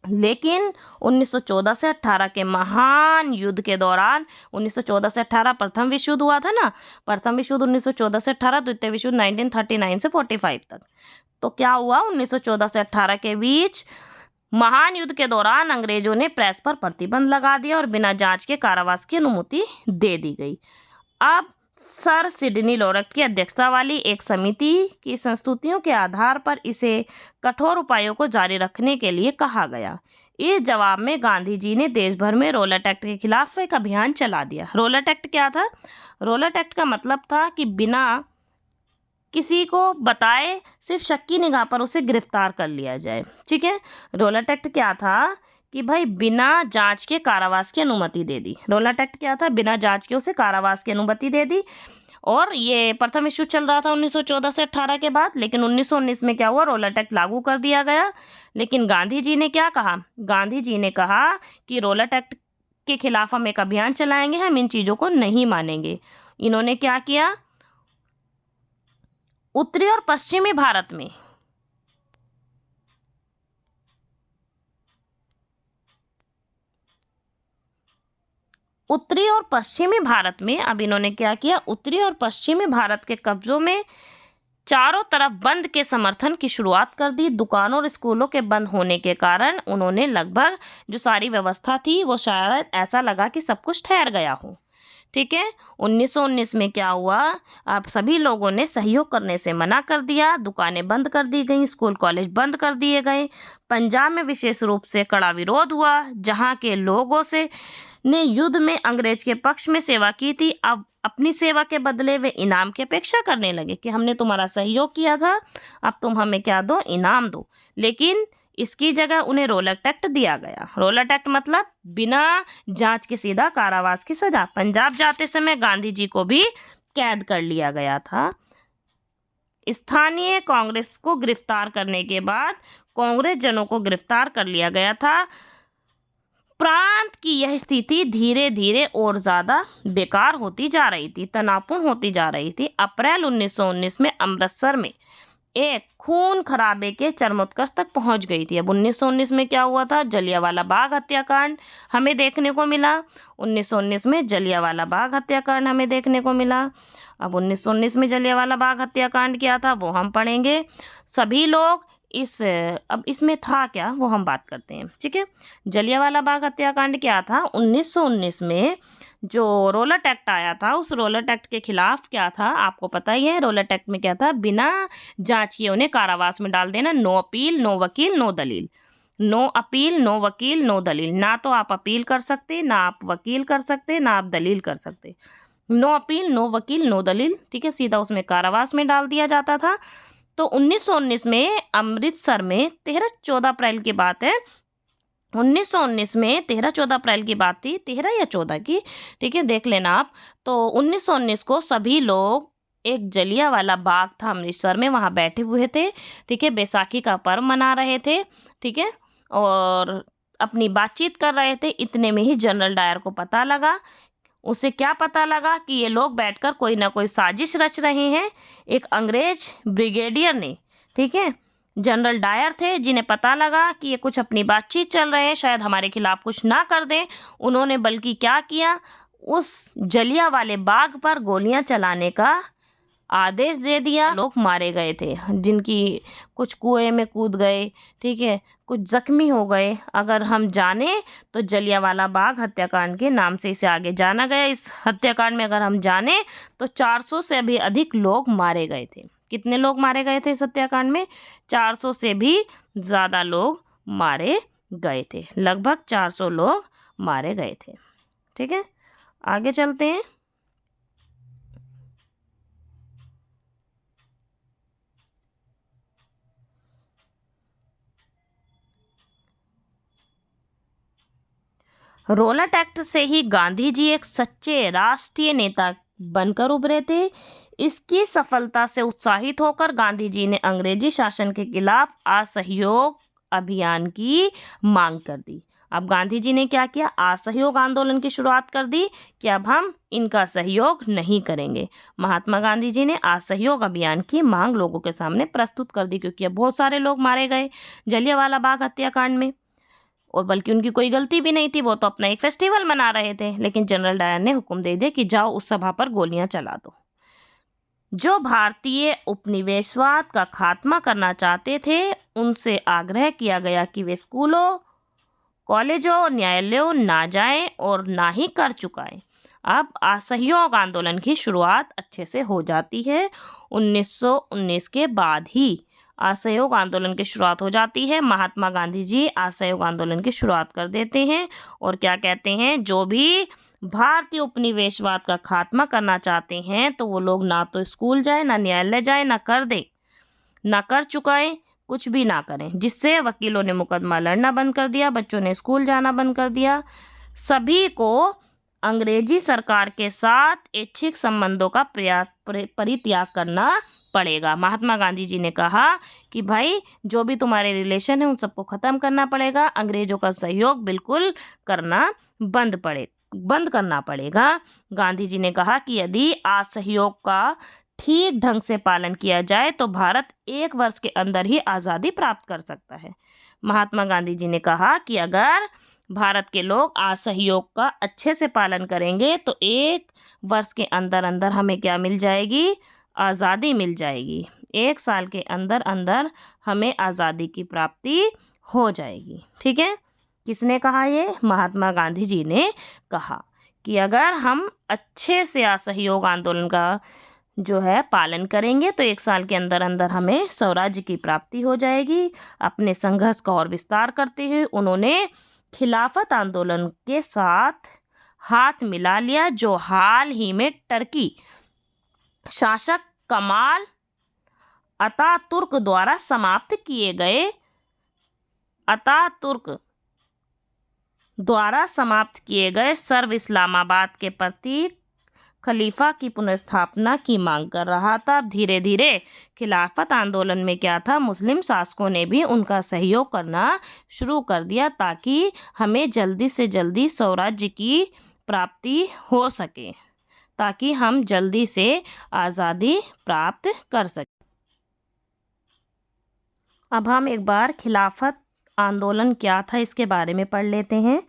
लेकिन 1914 से 18 के महान युद्ध के दौरान, 1914 से 18 प्रथम विश्व युद्ध हुआ था ना, प्रथम विश्व युद्ध 1914 से 18, द्वितीय विश्व युद्ध 1939 से 45 तक। तो क्या हुआ, 1914 से 18 के बीच महान युद्ध के दौरान अंग्रेजों ने प्रेस पर प्रतिबंध लगा दिया और बिना जांच के कारावास की अनुमति दे दी गई। अब सर सिडनी लोरेट की अध्यक्षता वाली एक समिति की संस्तुतियों के आधार पर इसे कठोर उपायों को जारी रखने के लिए कहा गया। इस जवाब में गांधी जी ने देश भर में रोलेट एक्ट के खिलाफ एक अभियान चला दिया। रोलेट एक्ट क्या था? रोलेट एक्ट का मतलब था कि बिना किसी को बताए सिर्फ शक की निगाह पर उसे गिरफ्तार कर लिया जाए। ठीक है, रोलेट एक्ट क्या था कि भाई बिना जांच के कारावास की अनुमति दे दी। रोलेट एक्ट क्या था? बिना जांच के उसे कारावास की अनुमति दे दी। और ये प्रथम विश्व चल रहा था 1914 से 18 के बाद, लेकिन 1919 में क्या हुआ, रोलेट एक्ट लागू कर दिया गया। लेकिन गांधी जी ने क्या कहा? गांधी जी ने कहा कि रोलेट एक्ट के खिलाफ हम एक अभियान चलाएंगे, हम इन चीज़ों को नहीं मानेंगे। इन्होंने क्या किया, उत्तरी और पश्चिमी भारत में अब इन्होंने क्या किया, उत्तरी और पश्चिमी भारत के कब्जों में चारों तरफ बंद के समर्थन की शुरुआत कर दी। दुकानों और स्कूलों के बंद होने के कारण उन्होंने लगभग जो सारी व्यवस्था थी वो शायद ऐसा लगा कि सब कुछ ठहर गया हो। ठीक है, 1919 में क्या हुआ, अब सभी लोगों ने सहयोग करने से मना कर दिया, दुकानें बंद कर दी गई, स्कूल कॉलेज बंद कर दिए गए। पंजाब में विशेष रूप से कड़ा विरोध हुआ, जहां के लोगों से ने युद्ध में अंग्रेज के पक्ष में सेवा की थी, अब अपनी सेवा के बदले वे इनाम की अपेक्षा करने लगे कि हमने तुम्हारा सहयोग किया था, अब तुम हमें क्या दो, इनाम दो। लेकिन इसकी जगह उन्हें रोलेट एक्ट दिया गया। रोलेट एक्ट मतलब बिना जांच के सीधा कारावास की सजा। पंजाब जाते समय गांधी जी को भी कैद कर लिया गया था। स्थानीय कांग्रेस को गिरफ्तार करने के बाद कांग्रेस जनों को गिरफ्तार कर लिया गया था। प्रांत की यह स्थिति धीरे धीरे और ज़्यादा बेकार होती जा रही थी, तनावपूर्ण होती जा रही थी। अप्रैल 1919 में अमृतसर में एक खून खराबे के चरमोत्कर्ष तक पहुंच गई थी। अब 1919 में क्या हुआ था, जलियांवाला बाग हत्याकांड हमें देखने को मिला। 1919 में जलियांवाला बाग हत्याकांड हमें देखने को मिला। अब 1919 में जलियांवाला बाग हत्याकांड क्या था वो हम पढ़ेंगे। सभी लोग अब इसमें था क्या वो हम बात करते हैं। ठीक है, जलियांवाला बाग हत्याकांड क्या था, 1919 में जो रोलेट एक्ट आया था, उस रोलेट एक्ट के खिलाफ क्या था आपको पता ही है। रोलेट एक्ट में क्या था, बिना जांच किए उन्हें कारावास में डाल देना। नो अपील, नो वकील, नो दलील। नो अपील, नो वकील, नो दलील। ना तो आप अपील कर सकते, ना आप वकील कर सकते, ना आप दलील कर सकते। नो अपील, नो वकील, नो दलील। ठीक है, सीधा उसमें कारावास में डाल दिया जाता था। तो 1919 में अमृतसर में 13-14 अप्रैल की बात है, 1919 में 13-14 अप्रैल की बात थी, 13 या 14 की, ठीक है, देख लेना आप। तो 1919 को सभी लोग एक जलियांवाला बाग था अमृतसर में, वहाँ बैठे हुए थे। ठीक है, बैसाखी का पर्व मना रहे थे। ठीक है, और अपनी बातचीत कर रहे थे। इतने में ही जनरल डायर को पता लगा। उसे क्या पता लगा कि ये लोग बैठकर कोई ना कोई साजिश रच रहे हैं। एक अंग्रेज ब्रिगेडियर ने, ठीक है, जनरल डायर थे, जिन्हें पता लगा कि ये कुछ अपनी बातचीत चल रहे हैं, शायद हमारे खिलाफ कुछ ना कर दें। उन्होंने बल्कि क्या किया, उस जलियांवाले बाग पर गोलियां चलाने का आदेश दे दिया। लोग मारे गए थे, जिनकी कुछ कुएं में कूद गए, ठीक है, कुछ जख्मी हो गए। अगर हम जाने तो जलियांवाला बाग हत्याकांड के नाम से इसे आगे जाना गया। इस हत्याकांड में अगर हम जाने तो 400 से भी अधिक लोग मारे गए थे। कितने लोग मारे गए थे इस हत्याकांड में? 400 से भी ज़्यादा लोग मारे गए थे। लगभग 400 लोग मारे गए थे। ठीक है, आगे चलते हैं। रोलट एक्ट से ही गांधी जी एक सच्चे राष्ट्रीय नेता बनकर उभरे थे। इसकी सफलता से उत्साहित होकर गांधी जी ने अंग्रेजी शासन के खिलाफ असहयोग अभियान की मांग कर दी। अब गांधी जी ने क्या किया? असहयोग आंदोलन की शुरुआत कर दी कि अब हम इनका सहयोग नहीं करेंगे। महात्मा गांधी जी ने असहयोग अभियान की मांग लोगों के सामने प्रस्तुत कर दी, क्योंकि अब बहुत सारे लोग मारे गए जलियांवाला बाग हत्याकांड में, और बल्कि उनकी कोई गलती भी नहीं थी, वो तो अपना एक फेस्टिवल मना रहे थे। लेकिन जनरल डायर ने हुक्म दे दिया कि जाओ उस सभा पर गोलियां चला दो। जो भारतीय उपनिवेशवाद का खात्मा करना चाहते थे, उनसे आग्रह किया गया कि वे स्कूलों, कॉलेजों, न्यायालयों ना जाएं और ना ही कर चुकाएं। अब असहयोग आंदोलन की शुरुआत अच्छे से हो जाती है। 1919 के बाद ही असहयोग आंदोलन की शुरुआत हो जाती है। महात्मा गांधी जी असहयोग आंदोलन की शुरुआत कर देते हैं और क्या कहते हैं? जो भी भारतीय उपनिवेशवाद का खात्मा करना चाहते हैं, तो वो लोग ना तो स्कूल जाए, ना न्यायालय जाए, ना कर दे, ना कर चुकाएं, कुछ भी ना करें। जिससे वकीलों ने मुकदमा लड़ना बंद कर दिया, बच्चों ने स्कूल जाना बंद कर दिया। सभी को अंग्रेजी सरकार के साथ ऐच्छिक संबंधों का परित्याग करना पड़ेगा। महात्मा गांधी जी ने कहा कि भाई जो भी तुम्हारे रिलेशन है उन सबको ख़त्म करना पड़ेगा, अंग्रेजों का सहयोग बिल्कुल करना बंद करना पड़ेगा। गांधी जी ने कहा कि यदि असहयोग का ठीक ढंग से पालन किया जाए तो भारत 1 वर्ष के अंदर ही आज़ादी प्राप्त कर सकता है। महात्मा गांधी जी ने कहा कि अगर भारत के लोग असहयोग का अच्छे से पालन करेंगे तो 1 वर्ष के अंदर अंदर हमें क्या मिल जाएगी? आज़ादी मिल जाएगी। 1 साल के अंदर अंदर हमें आज़ादी की प्राप्ति हो जाएगी। ठीक है, किसने कहा ये? महात्मा गांधी जी ने कहा कि अगर हम अच्छे से असहयोग आंदोलन का जो है पालन करेंगे तो 1 साल के अंदर अंदर हमें स्वराज्य की प्राप्ति हो जाएगी। अपने संघर्ष का और विस्तार करते हुए उन्होंने खिलाफत आंदोलन के साथ हाथ मिला लिया, जो हाल ही में टर्की शासक कमाल अतातुर्क द्वारा समाप्त किए गए सर्व इस्लामाबाद के प्रतीक खलीफा की पुनर्स्थापना की मांग कर रहा था। धीरे धीरे खिलाफत आंदोलन में क्या था? मुस्लिम शासकों ने भी उनका सहयोग करना शुरू कर दिया, ताकि हमें जल्दी से जल्दी स्वराज्य की प्राप्ति हो सके, ताकि हम जल्दी से आज़ादी प्राप्त कर सकें। अब हम एक बार खिलाफत आंदोलन क्या था इसके बारे में पढ़ लेते हैं।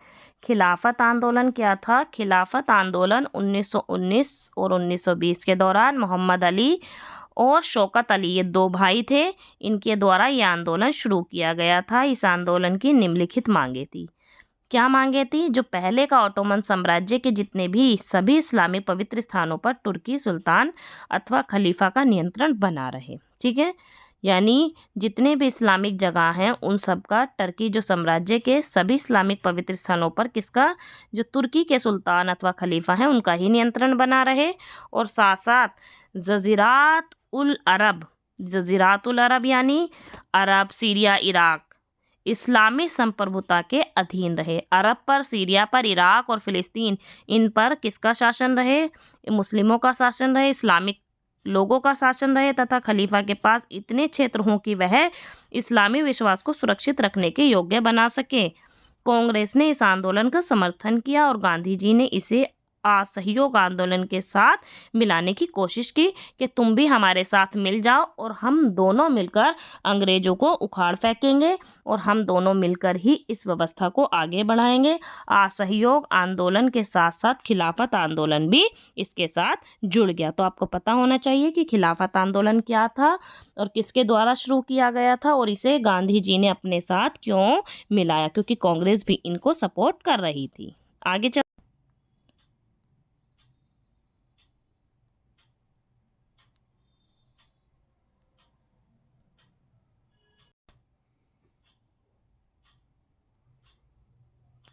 खिलाफत आंदोलन क्या था? खिलाफत आंदोलन 1919 और 1920 के दौरान मोहम्मद अली और शौकत अली, ये 2 भाई थे, इनके द्वारा ये आंदोलन शुरू किया गया था। इस आंदोलन की निम्नलिखित मांगे थी। क्या मांगे थी? जो पहले का ऑटोमन साम्राज्य के जितने भी सभी इस्लामी पवित्र स्थानों पर तुर्की सुल्तान अथवा खलीफा का नियंत्रण बना रहे। ठीक है, यानी जितने भी इस्लामिक जगह हैं उन सब का टर्की जो साम्राज्य के सभी इस्लामिक पवित्र स्थानों पर किसका? जो तुर्की के सुल्तान अथवा खलीफा हैं उनका ही नियंत्रण बना रहे। और साथ साथ जज़ीरात उल अरब यानी अरब, सीरिया, इराक इस्लामी संप्रभुता के अधीन रहे। अरब पर, सीरिया पर, इराक और फिलिस्तीन, इन पर किसका शासन रहे? मुस्लिमों का शासन रहे, इस्लामिक लोगों का शासन रहे, तथा खलीफा के पास इतने क्षेत्र हों कि वह इस्लामी विश्वास को सुरक्षित रखने के योग्य बना सके। कांग्रेस ने इस आंदोलन का समर्थन किया और गांधी जी ने इसे असहयोग आंदोलन के साथ मिलाने की कोशिश की कि तुम भी हमारे साथ मिल जाओ और हम दोनों मिलकर अंग्रेजों को उखाड़ फेंकेंगे और हम दोनों मिलकर ही इस व्यवस्था को आगे बढ़ाएंगे। असहयोग आंदोलन के साथ साथ खिलाफत आंदोलन भी इसके साथ जुड़ गया। तो आपको पता होना चाहिए कि खिलाफत आंदोलन क्या था और किसके द्वारा शुरू किया गया था और इसे गांधी जी ने अपने साथ क्यों मिलाया, क्योंकि कांग्रेस भी इनको सपोर्ट कर रही थी। आगे चल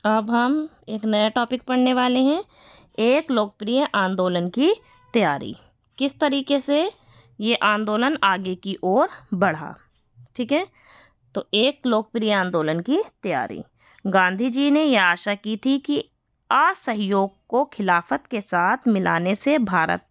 अब हम एक नया टॉपिक पढ़ने वाले हैं, एक लोकप्रिय आंदोलन की तैयारी। किस तरीके से ये आंदोलन आगे की ओर बढ़ा। ठीक है, तो एक लोकप्रिय आंदोलन की तैयारी। गांधी जी ने यह आशा की थी कि असहयोग को खिलाफत के साथ मिलाने से भारत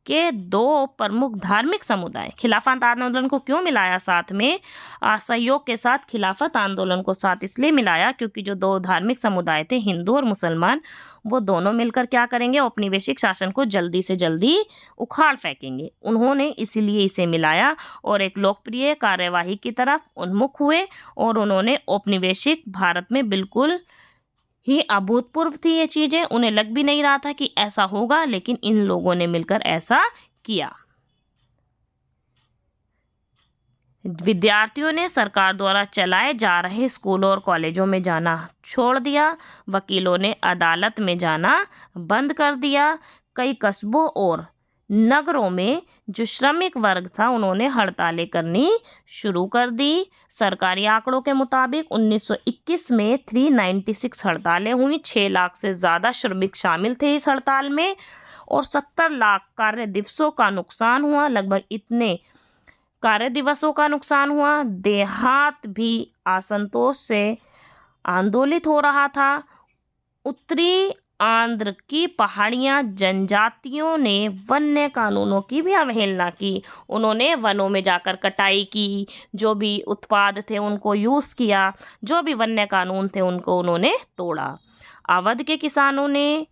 के दो प्रमुख धार्मिक समुदाय, खिलाफत आंदोलन को क्यों मिलाया साथ में, असहयोग के साथ खिलाफत आंदोलन को साथ इसलिए मिलाया क्योंकि जो दो धार्मिक समुदाय थे, हिंदू और मुसलमान, वो दोनों मिलकर क्या करेंगे, औपनिवेशिक शासन को जल्दी से जल्दी उखाड़ फेंकेंगे। उन्होंने इसीलिए इसे मिलाया और एक लोकप्रिय कार्यवाही की तरफ उन्मुख हुए और उन्होंने औपनिवेशिक भारत में बिल्कुल ही अभूतपूर्व थी ये चीज़ें, उन्हें लग भी नहीं रहा था कि ऐसा होगा, लेकिन इन लोगों ने मिलकर ऐसा किया। विद्यार्थियों ने सरकार द्वारा चलाए जा रहे स्कूलों और कॉलेजों में जाना छोड़ दिया, वकीलों ने अदालत में जाना बंद कर दिया। कई कस्बों और नगरों में जो श्रमिक वर्ग था उन्होंने हड़तालें करनी शुरू कर दी। सरकारी आंकड़ों के मुताबिक 1921 में 396 हड़तालें हुई, 6 लाख से ज़्यादा श्रमिक शामिल थे इस हड़ताल में और 70 लाख कार्य दिवसों का नुकसान हुआ। लगभग इतने कार्य दिवसों का नुकसान हुआ। देहात भी असंतोष से आंदोलित हो रहा था। उत्तरी आंध्र की पहाड़ियां जनजातियों ने वन्य कानूनों की भी अवहेलना की। उन्होंने वनों में जाकर कटाई की, जो भी उत्पाद थे उनको यूज़ किया, जो भी वन्य कानून थे उनको उन्होंने तोड़ा। अवध के किसानों ने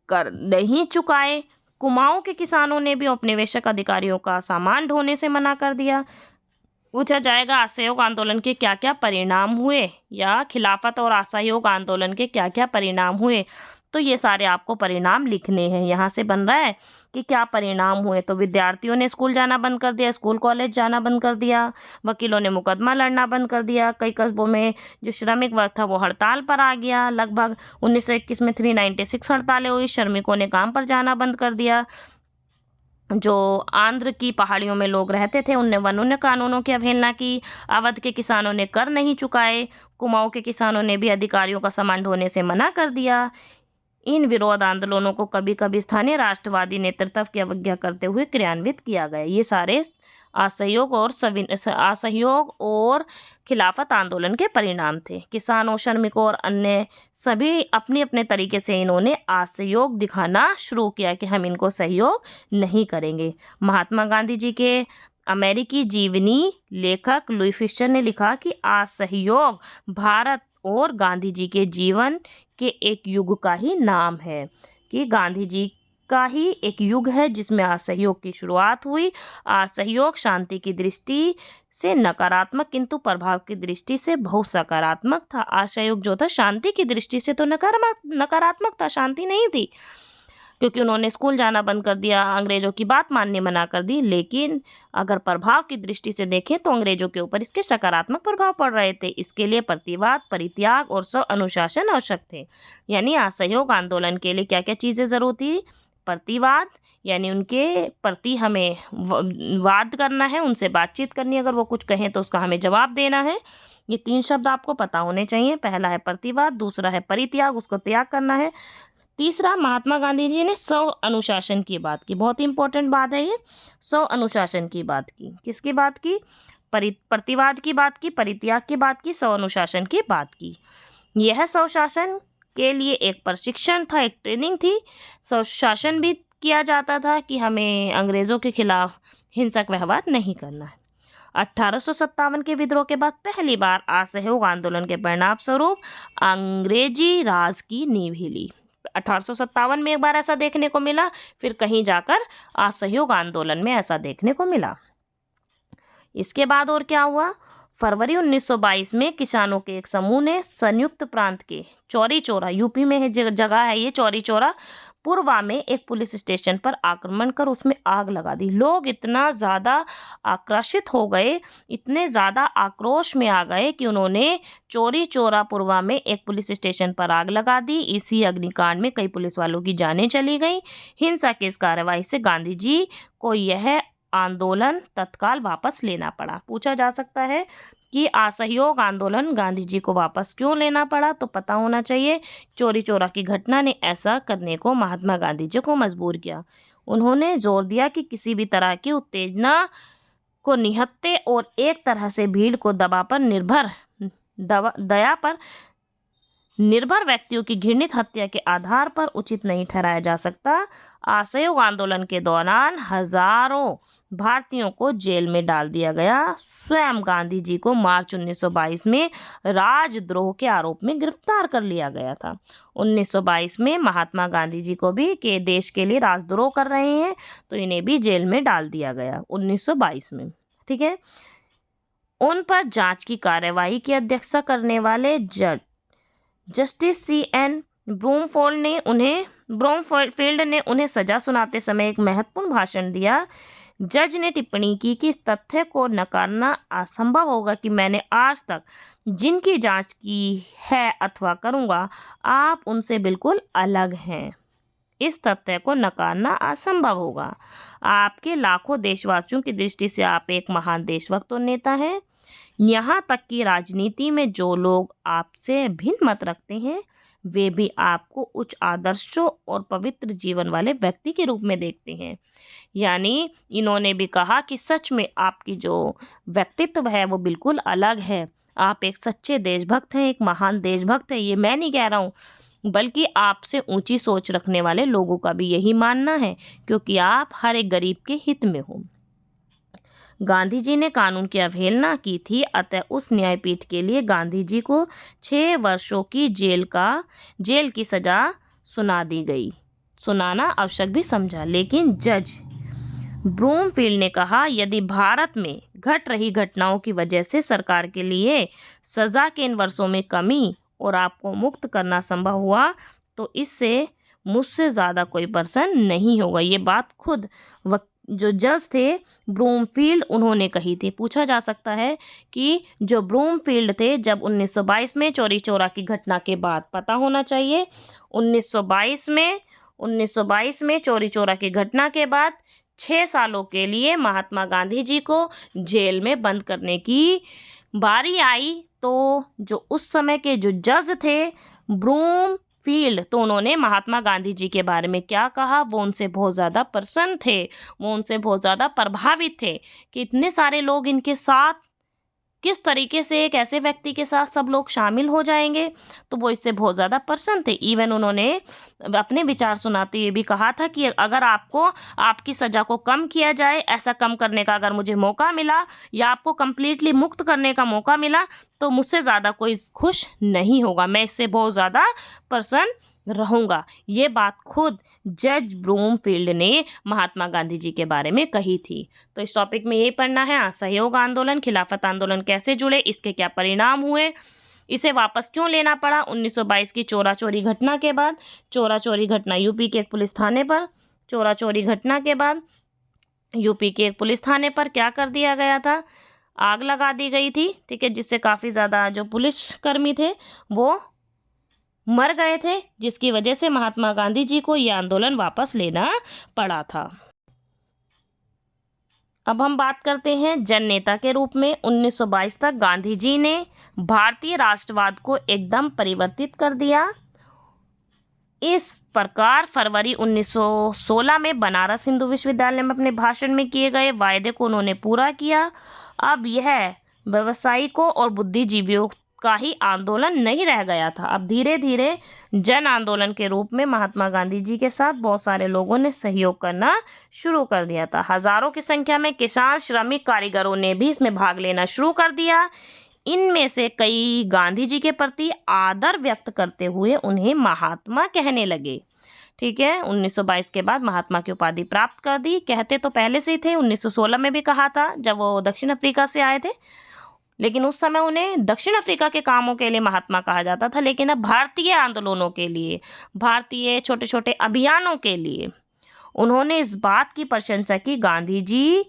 कर नहीं चुकाए। कुमाऊं के किसानों ने भी औपनिवेशिक अधिकारियों का सामान ढोने से मना कर दिया। पूछा जाएगा असहयोग आंदोलन के क्या क्या परिणाम हुए या खिलाफत और असहयोग आंदोलन के क्या क्या परिणाम हुए, तो ये सारे आपको परिणाम लिखने हैं। यहाँ से बन रहा है कि क्या परिणाम हुए। तो विद्यार्थियों ने स्कूल जाना बंद कर दिया, स्कूल कॉलेज जाना बंद कर दिया, वकीलों ने मुकदमा लड़ना बंद कर दिया, कई कस्बों में जो श्रमिक वर्ग था वो हड़ताल पर आ गया। लगभग 1921 में 396 हड़तालें हुई, श्रमिकों ने काम पर जाना बंद कर दिया। जो आंध्र की पहाड़ियों में लोग रहते थे उनने वन्य कानूनों की अवहेलना की। अवध के किसानों ने कर नहीं चुकाए। कुमाऊं के किसानों ने भी अधिकारियों का सामान ढोने से मना कर दिया। इन विरोध आंदोलनों को कभी कभी स्थानीय राष्ट्रवादी नेतृत्व की अवज्ञा करते हुए क्रियान्वित किया गया। ये सारे असहयोग और खिलाफत आंदोलन के परिणाम थे। किसानों, श्रमिकों और अन्य सभी अपने अपने तरीके से इन्होंने असहयोग दिखाना शुरू किया कि हम इनको सहयोग नहीं करेंगे। महात्मा गांधी जी के अमेरिकी जीवनी लेखक लुई फिशर ने लिखा कि असहयोग भारत और गांधी जी के जीवन के एक युग का ही नाम है, कि गांधी जी का ही एक युग है जिसमें असहयोग की शुरुआत हुई। असहयोग शांति की दृष्टि से नकारात्मक किंतु प्रभाव की दृष्टि से बहुत सकारात्मक था। असहयोग जो था शांति की दृष्टि से तो नकारात्मक था, शांति नहीं थी, क्योंकि उन्होंने स्कूल जाना बंद कर दिया, अंग्रेजों की बात मानने मना कर दी। लेकिन अगर प्रभाव की दृष्टि से देखें तो अंग्रेजों के ऊपर इसके सकारात्मक प्रभाव पड़ रहे थे। इसके लिए प्रतिवाद, परित्याग और स्व अनुशासन आवश्यक थे। यानी असहयोग आंदोलन के लिए क्या क्या चीज़ें ज़रूर थी। प्रतिवाद, यानी उनके प्रति हमें वाद करना है, उनसे बातचीत करनी है, अगर वो कुछ कहें तो उसका हमें जवाब देना है। ये 3 शब्द आपको पता होने चाहिए। पहला है प्रतिवाद, दूसरा है परित्याग, उसको त्याग करना है, तीसरा महात्मा गांधी जी ने स्व अनुशासन की बात की। बहुत इंपॉर्टेंट बात है ये, स्व अनुशासन की बात की। किसकी बात की? प्रतिवाद की बात की, परित्याग की बात की, स्व अनुशासन की बात की। यह स्वशासन के लिए एक प्रशिक्षण था, एक ट्रेनिंग थी। स्वशासन भी किया जाता था कि हमें अंग्रेज़ों के खिलाफ हिंसक व्यवहार नहीं करना है। 1857 के विद्रोह के बाद पहली बार असहयोग आंदोलन के परिणाम स्वरूप अंग्रेजी राज की नींव हिली। 1857 में एक बार ऐसा देखने को मिला, फिर कहीं जाकर असहयोग आंदोलन में ऐसा देखने को मिला। इसके बाद और क्या हुआ? फरवरी 1922 में किसानों के एक समूह ने संयुक्त प्रांत के चौरी चौरा, यूपी में है जगह है ये चौरी चौरा, पुरवा में एक पुलिस स्टेशन पर आक्रमण कर उसमें आग लगा दी। लोग इतना ज़्यादा आक्रोशित हो गए, इतने ज़्यादा आक्रोश में आ गए कि उन्होंने चौरी चौरा पुरवा में एक पुलिस स्टेशन पर आग लगा दी। इसी अग्निकांड में कई पुलिस वालों की जानें चली गई। हिंसा की इस कार्रवाई से गांधी जी को यह आंदोलन तत्काल वापस लेना पड़ा। पूछा जा सकता है कि असहयोग आंदोलन गांधी जी को वापस क्यों लेना पड़ा, तो पता होना चाहिए चौरी चौरा की घटना ने ऐसा करने को महात्मा गांधी जी को मजबूर किया। उन्होंने जोर दिया कि किसी भी तरह की उत्तेजना को निहत्ते और एक तरह से भीड़ को दया पर निर्भर व्यक्तियों की घृणित हत्या के आधार पर उचित नहीं ठहराया जा सकता। असहयोग आंदोलन के दौरान हजारों भारतीयों को जेल में डाल दिया गया। स्वयं गांधी जी को मार्च 1922 में राजद्रोह के आरोप में गिरफ्तार कर लिया गया था। 1922 में महात्मा गांधी जी को भी के देश के लिए राजद्रोह कर रहे हैं, तो इन्हें भी जेल में डाल दिया गया 1922 में। ठीक है, उन पर जांच की कार्यवाही की अध्यक्षता करने वाले जस्टिस C.N. ब्रूमफील्ड ने उन्हें सजा सुनाते समय एक महत्वपूर्ण भाषण दिया। जज ने टिप्पणी की कि इस तथ्य को नकारना असंभव होगा कि मैंने आज तक जिनकी जांच की है अथवा करूंगा, आप उनसे बिल्कुल अलग हैं। इस तथ्य को नकारना असंभव होगा। आपके लाखों देशवासियों की दृष्टि से आप एक महान देशभक्त और नेता हैं। यहाँ तक कि राजनीति में जो लोग आपसे भिन्न मत रखते हैं, वे भी आपको उच्च आदर्शों और पवित्र जीवन वाले व्यक्ति के रूप में देखते हैं। यानी इन्होंने भी कहा कि सच में आपकी जो व्यक्तित्व है वो बिल्कुल अलग है। आप एक सच्चे देशभक्त हैं, एक महान देशभक्त है। ये मैं नहीं कह रहा हूँ, बल्कि आपसे ऊंची सोच रखने वाले लोगों का भी यही मानना है, क्योंकि आप हर एक गरीब के हित में हो। गांधी जी ने कानून की अवहेलना की थी, अतः उस न्यायपीठ के लिए गांधी जी को 6 वर्षों की जेल की सजा सुना दी गई। सुनाना आवश्यक भी समझा, लेकिन जज ब्रूमफील्ड ने कहा, यदि भारत में घट रही घटनाओं की वजह से सरकार के लिए सजा के इन वर्षों में कमी और आपको मुक्त करना संभव हुआ, तो इससे मुझसे ज़्यादा कोई पर्सन नहीं होगा। ये बात खुद जो जज थे ब्रूमफील्ड, उन्होंने कही थी। पूछा जा सकता है कि जो ब्रूमफील्ड थे, जब 1922 में चौरी चौरा की घटना के बाद, पता होना चाहिए 1922 में चौरी चौरा की घटना के बाद 6 सालों के लिए महात्मा गांधी जी को जेल में बंद करने की बारी आई। तो जो उस समय के जो जज थे ब्रूमफील्ड, तो उन्होंने महात्मा गांधी जी के बारे में क्या कहा, वो उनसे बहुत ज़्यादा प्रसन्न थे, वो उनसे बहुत ज़्यादा प्रभावित थे कि इतने सारे लोग इनके साथ, किस तरीके से एक ऐसे व्यक्ति के साथ सब लोग शामिल हो जाएंगे, तो वो इससे बहुत ज़्यादा प्रसन्न थे। इवन उन्होंने अपने विचार सुनाते हुए भी कहा था कि अगर आपको आपकी सज़ा को कम किया जाए, ऐसा कम करने का अगर मुझे मौका मिला, या आपको कंप्लीटली मुक्त करने का मौका मिला, तो मुझसे ज़्यादा कोई खुश नहीं होगा, मैं इससे बहुत ज़्यादा प्रसन्न रहूँगा। ये बात खुद जज ब्रूमफील्ड ने महात्मा गांधी जी के बारे में कही थी। तो इस टॉपिक में यही पढ़ना है, असहयोग आंदोलन खिलाफत आंदोलन कैसे जुड़े, इसके क्या परिणाम हुए, इसे वापस क्यों लेना पड़ा। 1922 की चोरा चोरी घटना के बाद, चोरा चोरी घटना यूपी के एक पुलिस थाने पर, चोरा चोरी घटना के बाद यूपी के एक पुलिस थाने पर क्या कर दिया गया था, आग लगा दी गई थी। ठीक है, जिससे काफ़ी ज़्यादा जो पुलिसकर्मी थे वो मर गए थे, जिसकी वजह से महात्मा गांधी जी को यह आंदोलन वापस लेना पड़ा था। अब हम बात करते हैं जन नेता के रूप में। 1922 तक गांधी जी ने भारतीय राष्ट्रवाद को एकदम परिवर्तित कर दिया। इस प्रकार फरवरी 1916 में बनारस हिंदू विश्वविद्यालय में अपने भाषण में किए गए वायदे को उन्होंने पूरा किया। अब यह व्यवसायिकों और बुद्धिजीवियों का ही आंदोलन नहीं रह गया था। अब धीरे धीरे जन आंदोलन के रूप में महात्मा गांधी जी के साथ बहुत सारे लोगों ने सहयोग करना शुरू कर दिया था। हजारों की संख्या में किसान, श्रमिक, कारीगरों ने भी इसमें भाग लेना शुरू कर दिया। इनमें से कई गांधी जी के प्रति आदर व्यक्त करते हुए उन्हें महात्मा कहने लगे। ठीक है, 1922 के बाद महात्मा की उपाधि प्राप्त कर दी। कहते तो पहले से ही थे, 1916 में भी कहा था जब वो दक्षिण अफ्रीका से आए थे, लेकिन उस समय उन्हें दक्षिण अफ्रीका के कामों के लिए महात्मा कहा जाता था। लेकिन अब भारतीय आंदोलनों के लिए, भारतीय छोटे छोटे अभियानों के लिए उन्होंने इस बात की प्रशंसा की गांधी जी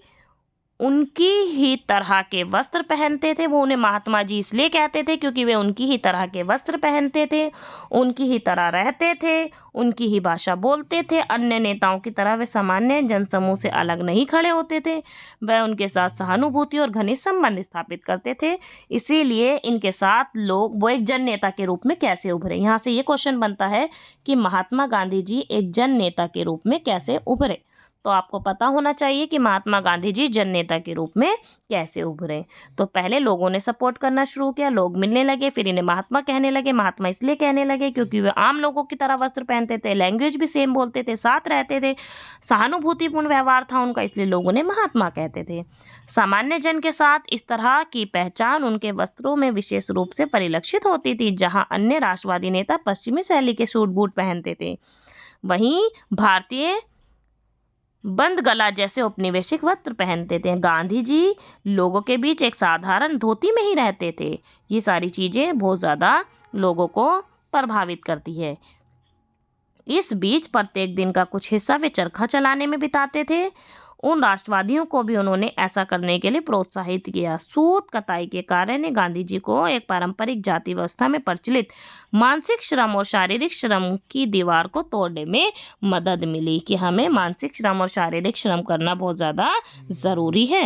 उनकी ही तरह के वस्त्र पहनते थे। वो उन्हें महात्मा जी इसलिए कहते थे क्योंकि वे उनकी ही तरह के वस्त्र पहनते थे, उनकी ही तरह रहते थे, उनकी ही भाषा बोलते थे। अन्य नेताओं की तरह वे सामान्य जनसमूह से अलग नहीं खड़े होते थे। वह उनके साथ सहानुभूति और घनिष्ठ संबंध स्थापित करते थे। इसीलिए इनके साथ लोग वो एक जन नेता के रूप में कैसे उभरे। यहाँ से ये क्वेश्चन बनता है कि महात्मा गांधी जी एक जन नेता के रूप में कैसे उभरे। तो आपको पता होना चाहिए कि महात्मा गांधी जी जन नेता के रूप में कैसे उभरे। तो पहले लोगों ने सपोर्ट करना शुरू किया, लोग मिलने लगे, फिर इन्हें महात्मा कहने लगे। महात्मा इसलिए कहने लगे क्योंकि वे आम लोगों की तरह वस्त्र पहनते थे, लैंग्वेज भी सेम बोलते थे, साथ रहते थे, सहानुभूतिपूर्ण व्यवहार था उनका, इसलिए लोग उन्हें महात्मा कहते थे। सामान्य जन के साथ इस तरह की पहचान उनके वस्त्रों में विशेष रूप से परिलक्षित होती थी। जहाँ अन्य राष्ट्रवादी नेता पश्चिमी शैली के सूट बूट पहनते थे, वहीं भारतीय बंद गला जैसे औपनिवेशिक वस्त्र पहनते थे। गांधी जी लोगों के बीच एक साधारण धोती में ही रहते थे। ये सारी चीज़ें बहुत ज़्यादा लोगों को प्रभावित करती है। इस बीच प्रत्येक दिन का कुछ हिस्सा वे चरखा चलाने में बिताते थे। उन राष्ट्रवादियों को भी उन्होंने ऐसा करने के लिए प्रोत्साहित किया। सूत कताई के कार्य ने गांधी जी को एक पारंपरिक जाति व्यवस्था में प्रचलित मानसिक श्रम और शारीरिक श्रम की दीवार को तोड़ने में मदद मिली कि हमें मानसिक श्रम और शारीरिक श्रम करना बहुत ज़्यादा ज़रूरी है।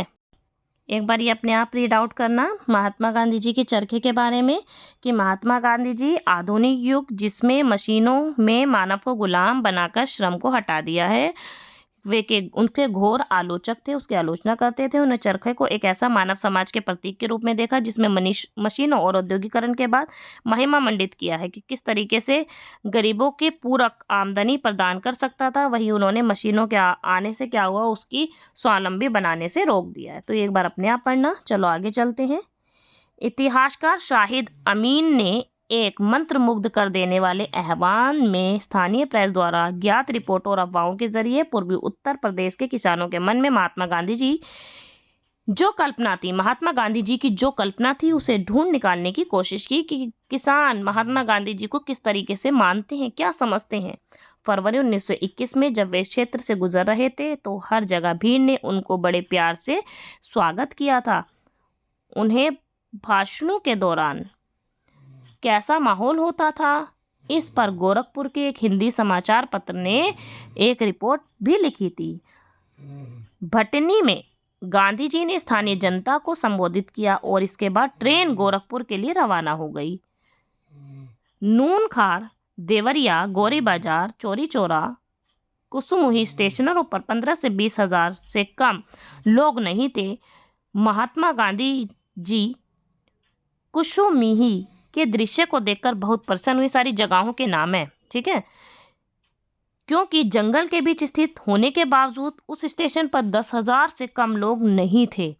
एक बार ये अपने आप रीड आउट करना महात्मा गांधी जी के चरखे के बारे में कि महात्मा गांधी जी आधुनिक युग जिसमें मशीनों में मानव को गुलाम बनाकर श्रम को हटा दिया है, वे के उनके घोर आलोचक थे, उसकी आलोचना करते थे। उन्हें चरखे को एक ऐसा मानव समाज के प्रतीक के रूप में देखा जिसमें मशीनों और औद्योगिकरण के बाद महिमा मंडित किया है कि किस तरीके से गरीबों के पूरक आमदनी प्रदान कर सकता था। वहीं उन्होंने मशीनों के आने से क्या हुआ, उसकी स्वावलंबी बनाने से रोक दिया है। तो एक बार अपने आप पढ़ना। चलो आगे चलते हैं। इतिहासकार शाहिद अमीन ने एक मंत्रमुग्ध कर देने वाले अहवान में स्थानीय प्रेस द्वारा ज्ञात रिपोर्ट और अफवाहों के जरिए पूर्वी उत्तर प्रदेश के किसानों के मन में महात्मा गांधी जी की जो कल्पना थी उसे ढूंढ निकालने की कोशिश की कि किसान महात्मा गांधी जी को किस तरीके से मानते हैं, क्या समझते हैं। फरवरी 1921 में जब वे इस क्षेत्र से गुजर रहे थे तो हर जगह भीड़ ने उनको बड़े प्यार से स्वागत किया था। उन्हें भाषणों के दौरान कैसा माहौल होता था, इस पर गोरखपुर के एक हिंदी समाचार पत्र ने एक रिपोर्ट भी लिखी थी। भटनी में गांधी जी ने स्थानीय जनता को संबोधित किया और इसके बाद ट्रेन गोरखपुर के लिए रवाना हो गई। नूनखार, देवरिया, गौरी बाजार, चौरी चौरा, कुसुमुही स्टेशनों पर 15 से 20 हजार से कम लोग नहीं थे। महात्मा गांधी जी कुसुमुही के दृश्य को देखकर बहुत प्रसन्न हुई। सारी जगहों के नाम है, ठीक है, क्योंकि जंगल के बीच स्थित होने के बावजूद उस स्टेशन पर 10,000 से कम लोग नहीं थे।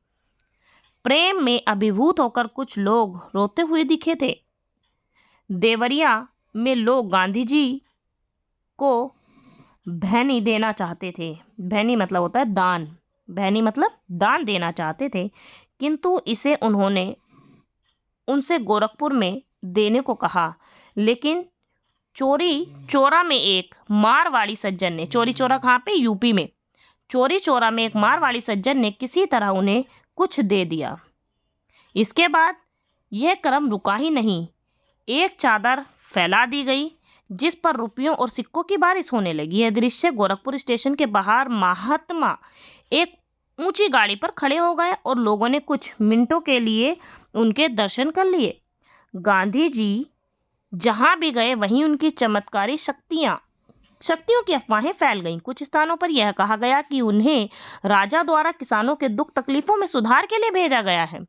प्रेम में अभिभूत होकर कुछ लोग रोते हुए दिखे थे। देवरिया में लोग गांधी जी को भैनी देना चाहते थे। भैनी मतलब होता है दान, भैनी मतलब दान देना चाहते थे, किंतु इसे उन्होंने उनसे गोरखपुर में देने को कहा। लेकिन चौरी चौरा में एक मारवाड़ी सज्जन ने, चौरी चौरा कहाँ पे, यूपी में, चौरी चौरा में एक मारवाड़ी सज्जन ने किसी तरह उन्हें कुछ दे दिया। इसके बाद यह क्रम रुका ही नहीं, एक चादर फैला दी गई जिस पर रुपयों और सिक्कों की बारिश होने लगी। यह दृश्य गोरखपुर स्टेशन के बाहर महात्मा एक ऊंची गाड़ी पर खड़े हो गए और लोगों ने कुछ मिनटों के लिए उनके दर्शन कर लिए। गांधी जी जहां भी गए वहीं उनकी चमत्कारी शक्तियों की अफवाहें फैल गईं। कुछ स्थानों पर यह कहा गया कि उन्हें राजा द्वारा किसानों के दुख तकलीफों में सुधार के लिए भेजा गया है।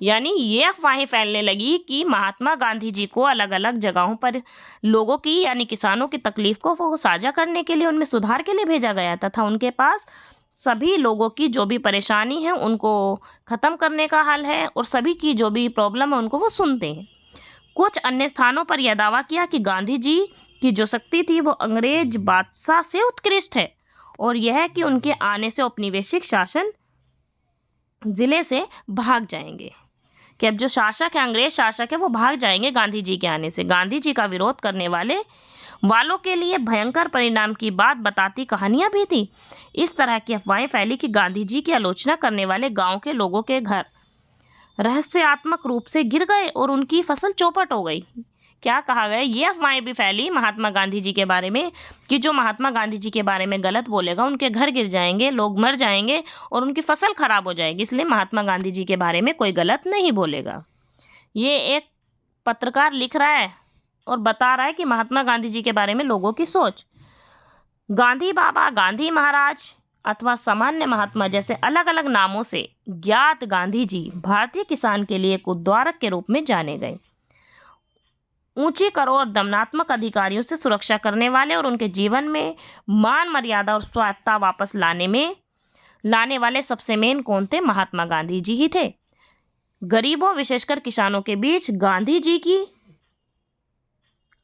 यानी ये अफवाहें फैलने लगी कि महात्मा गांधी जी को अलग अलग जगहों पर लोगों की यानी किसानों की तकलीफ को साझा करने के लिए, उनमें सुधार के लिए भेजा गया तथा उनके पास सभी लोगों की जो भी परेशानी है उनको ख़त्म करने का हल है और सभी की जो भी प्रॉब्लम है उनको वो सुनते हैं। कुछ अन्य स्थानों पर यह दावा किया कि गांधी जी की जो शक्ति थी वो अंग्रेज बादशाह से उत्कृष्ट है और यह कि उनके आने से औपनिवेशिक शासन जिले से भाग जाएंगे, कि अब जो शासक है, अंग्रेज शासक है, वो भाग जाएंगे गांधी जी के आने से। गांधी जी का विरोध करने वालों के लिए भयंकर परिणाम की बात बताती कहानियां भी थी। इस तरह की अफवाहें फैली कि गांधी जी की आलोचना करने वाले गांव के लोगों के घर रहस्यात्मक रूप से गिर गए और उनकी फसल चौपट हो गई। क्या कहा गया, ये अफवाहें भी फैली महात्मा गांधी जी के बारे में कि जो महात्मा गांधी जी के बारे में गलत बोलेगा उनके घर गिर जाएंगे, लोग मर जाएंगे और उनकी फसल खराब हो जाएगी, इसलिए महात्मा गांधी जी के बारे में कोई गलत नहीं बोलेगा। ये एक पत्रकार लिख रहा है और बता रहा है कि महात्मा गांधी जी के बारे में लोगों की सोच। गांधी बाबा, गांधी महाराज अथवा सामान्य महात्मा जैसे अलग अलग नामों से ज्ञात गांधी जी भारतीय किसान के लिए एक उद्धारक के रूप में जाने गए। ऊंची करों और दमनात्मक अधिकारियों से सुरक्षा करने वाले और उनके जीवन में मान मर्यादा और स्वायत्तता वापस लाने वाले सबसे मेन कौन थे? महात्मा गांधी जी ही थे। गरीबों विशेषकर किसानों के बीच गांधी जी की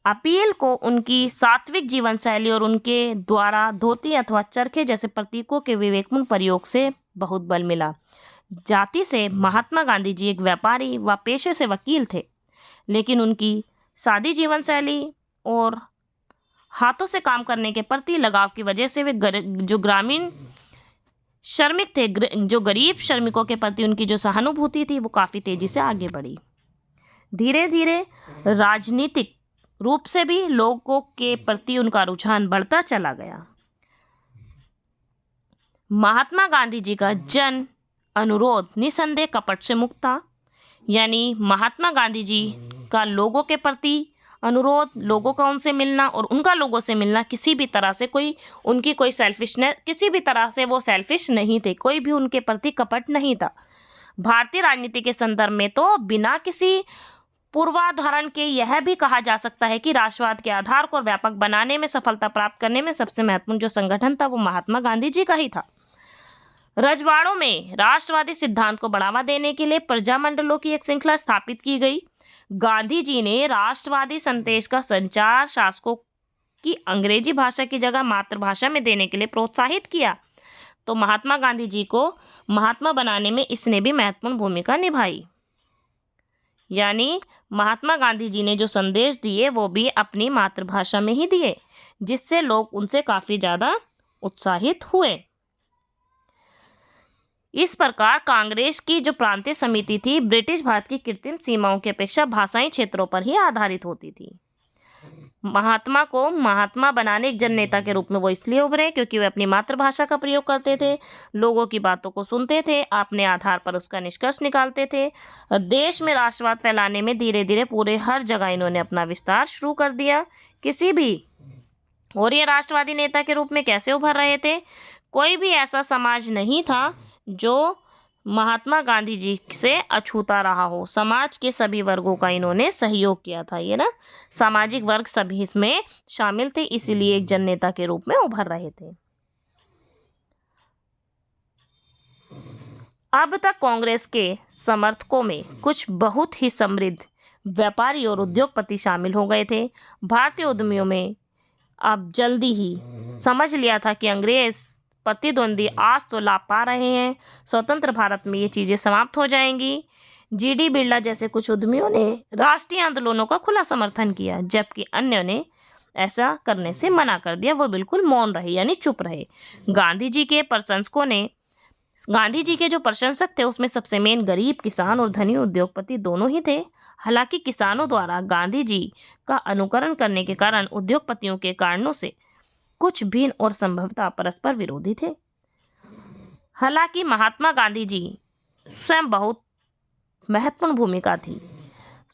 अपील को उनकी सात्विक जीवन शैली और उनके द्वारा धोती अथवा चरखे जैसे प्रतीकों के विवेकपूर्ण प्रयोग से बहुत बल मिला। जाति से महात्मा गांधी जी एक व्यापारी व पेशे से वकील थे, लेकिन उनकी सादी जीवन शैली और हाथों से काम करने के प्रति लगाव की वजह से वे जो ग्रामीण श्रमिक थे, जो गरीब श्रमिकों के प्रति उनकी जो सहानुभूति थी वो काफ़ी तेजी से आगे बढ़ी। धीरे धीरे राजनीतिक रूप से भी लोगों के प्रति उनका रुझान बढ़ता चला गया। महात्मा गांधी जी का जन अनुरोध निसंदेह कपट से मुक्त था, यानी महात्मा गांधी जी का लोगों के प्रति अनुरोध, लोगों का उनसे मिलना और उनका लोगों से मिलना किसी भी तरह से उनकी कोई सेल्फिशनेस, किसी भी तरह से वो सेल्फिश नहीं थे, कोई भी उनके प्रति कपट नहीं था। भारतीय राजनीति के संदर्भ में तो बिना किसी पूर्वाधारण के यह भी कहा जा सकता है कि राष्ट्रवाद के आधार को व्यापक बनाने में सफलता प्राप्त करने में सबसे महत्वपूर्ण जो संगठन था वो महात्मा गांधी जी का ही था। रजवाड़ों में राष्ट्रवादी सिद्धांत को बढ़ावा देने के लिए प्रजामंडलों की एक श्रृंखला स्थापित की गई। गांधी जी ने राष्ट्रवादी संदेश का संचार शासकों की अंग्रेजी भाषा की जगह मातृभाषा में देने के लिए प्रोत्साहित किया, तो महात्मा गांधी जी को महात्मा बनाने में इसने भी महत्वपूर्ण भूमिका निभाई। यानी महात्मा गांधी जी ने जो संदेश दिए वो भी अपनी मातृभाषा में ही दिए, जिससे लोग उनसे काफ़ी ज़्यादा उत्साहित हुए। इस प्रकार कांग्रेस की जो प्रांतीय समिति थी ब्रिटिश भारत की कृत्रिम सीमाओं की अपेक्षा भाषाई क्षेत्रों पर ही आधारित होती थी। महात्मा को महात्मा बनाने एक जन नेता के रूप में वो इसलिए उभरे क्योंकि वे अपनी मातृभाषा का प्रयोग करते थे, लोगों की बातों को सुनते थे, अपने आधार पर उसका निष्कर्ष निकालते थे। देश में राष्ट्रवाद फैलाने में धीरे धीरे पूरे हर जगह इन्होंने अपना विस्तार शुरू कर दिया। और ये राष्ट्रवादी नेता के रूप में कैसे उभर रहे थे? कोई भी ऐसा समाज नहीं था जो महात्मा गांधी जी से अछूता रहा हो। समाज के सभी वर्गों का इन्होंने सहयोग किया था। ये ना सामाजिक वर्ग सभी इसमें शामिल थे, इसीलिए एक जन नेता के रूप में उभर रहे थे। अब तक कांग्रेस के समर्थकों में कुछ बहुत ही समृद्ध व्यापारी और उद्योगपति शामिल हो गए थे। भारतीय उद्यमियों में अब जल्दी ही समझ लिया था कि अंग्रेज प्रतिद्वंदी आज तो लाभ पा रहे हैं, स्वतंत्र भारत में ये चीज़ें समाप्त हो जाएंगी। जीडी बिरला जैसे कुछ उद्यमियों ने राष्ट्रीय आंदोलनों का खुला समर्थन किया, जबकि अन्यों ने ऐसा करने से मना कर दिया, वो बिल्कुल मौन रहे यानी चुप रहे। गांधी जी के जो प्रशंसक थे उसमें सबसे मेन गरीब किसान और धनी उद्योगपति दोनों ही थे। हालांकि किसानों द्वारा गांधी जी का अनुकरण करने के कारण उद्योगपतियों के कारणों से कुछ भिन्न और संभवतः परस्पर विरोधी थे। हालांकि महात्मा गांधी जी स्वयं बहुत महत्वपूर्ण भूमिका थी।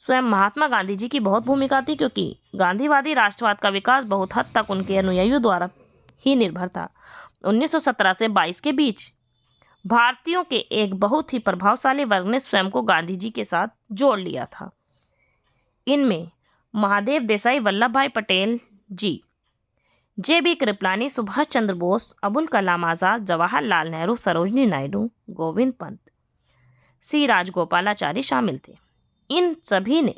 स्वयं महात्मा गांधी जी की बहुत भूमिका थी क्योंकि गांधीवादी राष्ट्रवाद का विकास बहुत हद तक उनके अनुयायियों द्वारा ही निर्भर था। 1917 से 22 के बीच भारतीयों के एक बहुत ही प्रभावशाली वर्ग ने स्वयं को गांधी जी के साथ जोड़ लिया था। इनमें महादेव देसाई, वल्लभ भाई पटेल जी, JB कृपलानी, सुभाष चंद्र बोस, अबुल कलाम आज़ाद, जवाहरलाल नेहरू, सरोजिनी नायडू, गोविंद पंत, C राजगोपालाचारी शामिल थे। इन सभी ने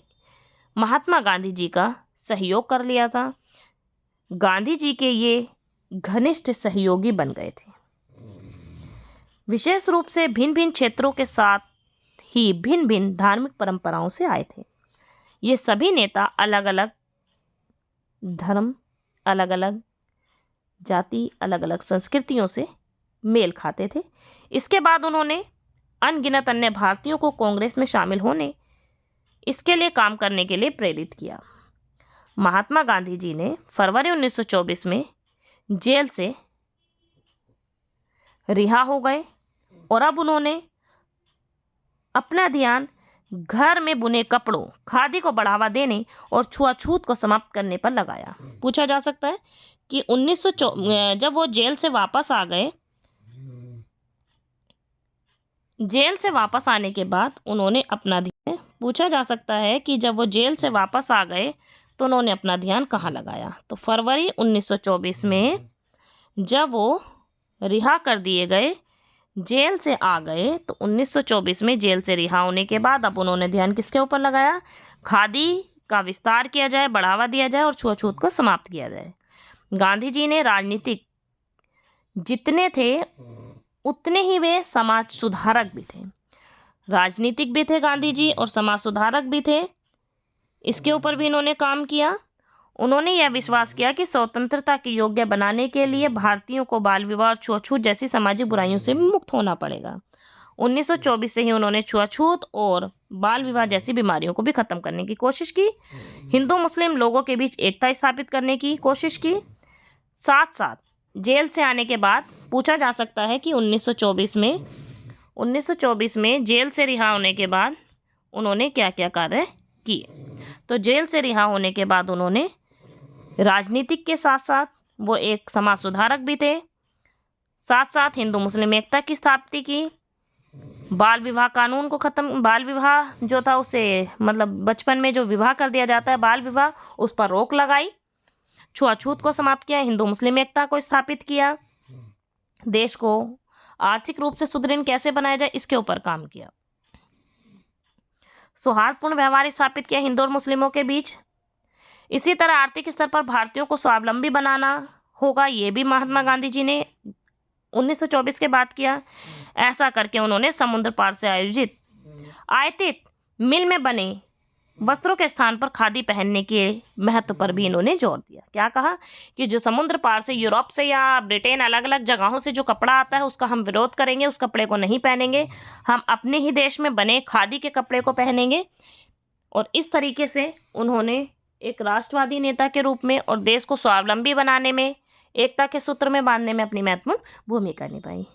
महात्मा गांधी जी का सहयोग कर लिया था। गांधी जी के ये घनिष्ठ सहयोगी बन गए थे। विशेष रूप से भिन्न भिन्न क्षेत्रों के साथ ही भिन्न भिन्न धार्मिक परंपराओं से आए थे। ये सभी नेता अलग अलग धर्म, अलग अलग जाति, अलग अलग संस्कृतियों से मेल खाते थे। इसके बाद उन्होंने अनगिनत अन्य भारतीयों को कांग्रेस में शामिल होने, इसके लिए काम करने के लिए प्रेरित किया। महात्मा गांधी जी ने फरवरी 1924 में जेल से रिहा हो गए और अब उन्होंने अपना ध्यान घर में बुने कपड़ों, खादी को बढ़ावा देने और छुआछूत को समाप्त करने पर लगाया। पूछा जा सकता है कि जब वो जेल से वापस आ गए, जेल से वापस आने के बाद उन्होंने अपना ध्यान, पूछा जा सकता है कि जब वो जेल से वापस आ गए तो उन्होंने अपना ध्यान कहाँ लगाया। तो फरवरी 1924 में जब वो रिहा कर दिए गए, जेल से आ गए, तो 1924 में जेल से रिहा होने के बाद अब उन्होंने ध्यान किसके ऊपर लगाया? खादी का विस्तार किया जाए, बढ़ावा दिया जाए और छुआछूत को समाप्त किया जाए। गांधी जी ने राजनीतिक जितने थे उतने ही वे समाज सुधारक भी थे। राजनीतिक भी थे गांधी जी और समाज सुधारक भी थे। इसके ऊपर भी इन्होंने काम किया। उन्होंने यह विश्वास किया कि स्वतंत्रता के योग्य बनाने के लिए भारतीयों को बाल विवाह और छुआछूत जैसी सामाजिक बुराइयों से मुक्त होना पड़ेगा। 1924 से ही उन्होंने छुआछूत और बाल विवाह जैसी बीमारियों को भी खत्म करने की कोशिश की। हिंदू मुस्लिम लोगों के बीच एकता स्थापित करने की कोशिश की। साथ साथ जेल से आने के बाद पूछा जा सकता है कि 1924 में जेल से रिहा होने के बाद उन्होंने क्या क्या कार्य किए। तो जेल से रिहा होने के बाद उन्होंने राजनीतिक के साथ साथ वो एक समाज सुधारक भी थे। साथ साथ हिंदू मुस्लिम एकता की स्थापना की। बाल विवाह कानून को खत्म, बाल विवाह जो था उसे मतलब बचपन में जो विवाह कर दिया जाता है बाल विवाह, उस पर रोक लगाई। छुआछूत को समाप्त किया। हिंदू मुस्लिम एकता को स्थापित किया। देश को आर्थिक रूप से सुदृढ़ कैसे बनाया जाए इसके ऊपर काम किया। सौहार्दपूर्ण व्यवहार स्थापित किया हिंदू और मुस्लिमों के बीच। इसी तरह आर्थिक स्तर पर भारतीयों को स्वावलंबी बनाना होगा, ये भी महात्मा गांधी जी ने 1924 के बाद किया। ऐसा करके उन्होंने समुद्र पार से आयातित मिल में बने वस्त्रों के स्थान पर खादी पहनने के महत्व पर भी इन्होंने जोर दिया। क्या कहा कि जो समुद्र पार से यूरोप से या ब्रिटेन अलग अलग जगहों से जो कपड़ा आता है उसका हम विरोध करेंगे, उस कपड़े को नहीं पहनेंगे, हम अपने ही देश में बने खादी के कपड़े को पहनेंगे। और इस तरीके से उन्होंने एक राष्ट्रवादी नेता के रूप में और देश को स्वावलंबी बनाने में, एकता के सूत्र में बांधने में अपनी महत्वपूर्ण भूमिका निभाई।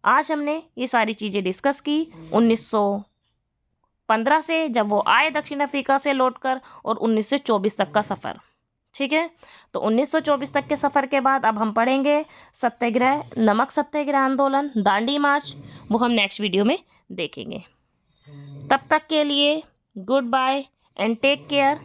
आज हमने ये सारी चीज़ें डिस्कस की। 1915 से जब वो आए दक्षिण अफ्रीका से लौटकर और 1924 तक का सफ़र, ठीक है। तो 1924 तक के सफ़र के बाद अब हम पढ़ेंगे सत्याग्रह, नमक सत्याग्रह आंदोलन, दांडी मार्च, वो हम नेक्स्ट वीडियो में देखेंगे। तब तक के लिए good bye and take care.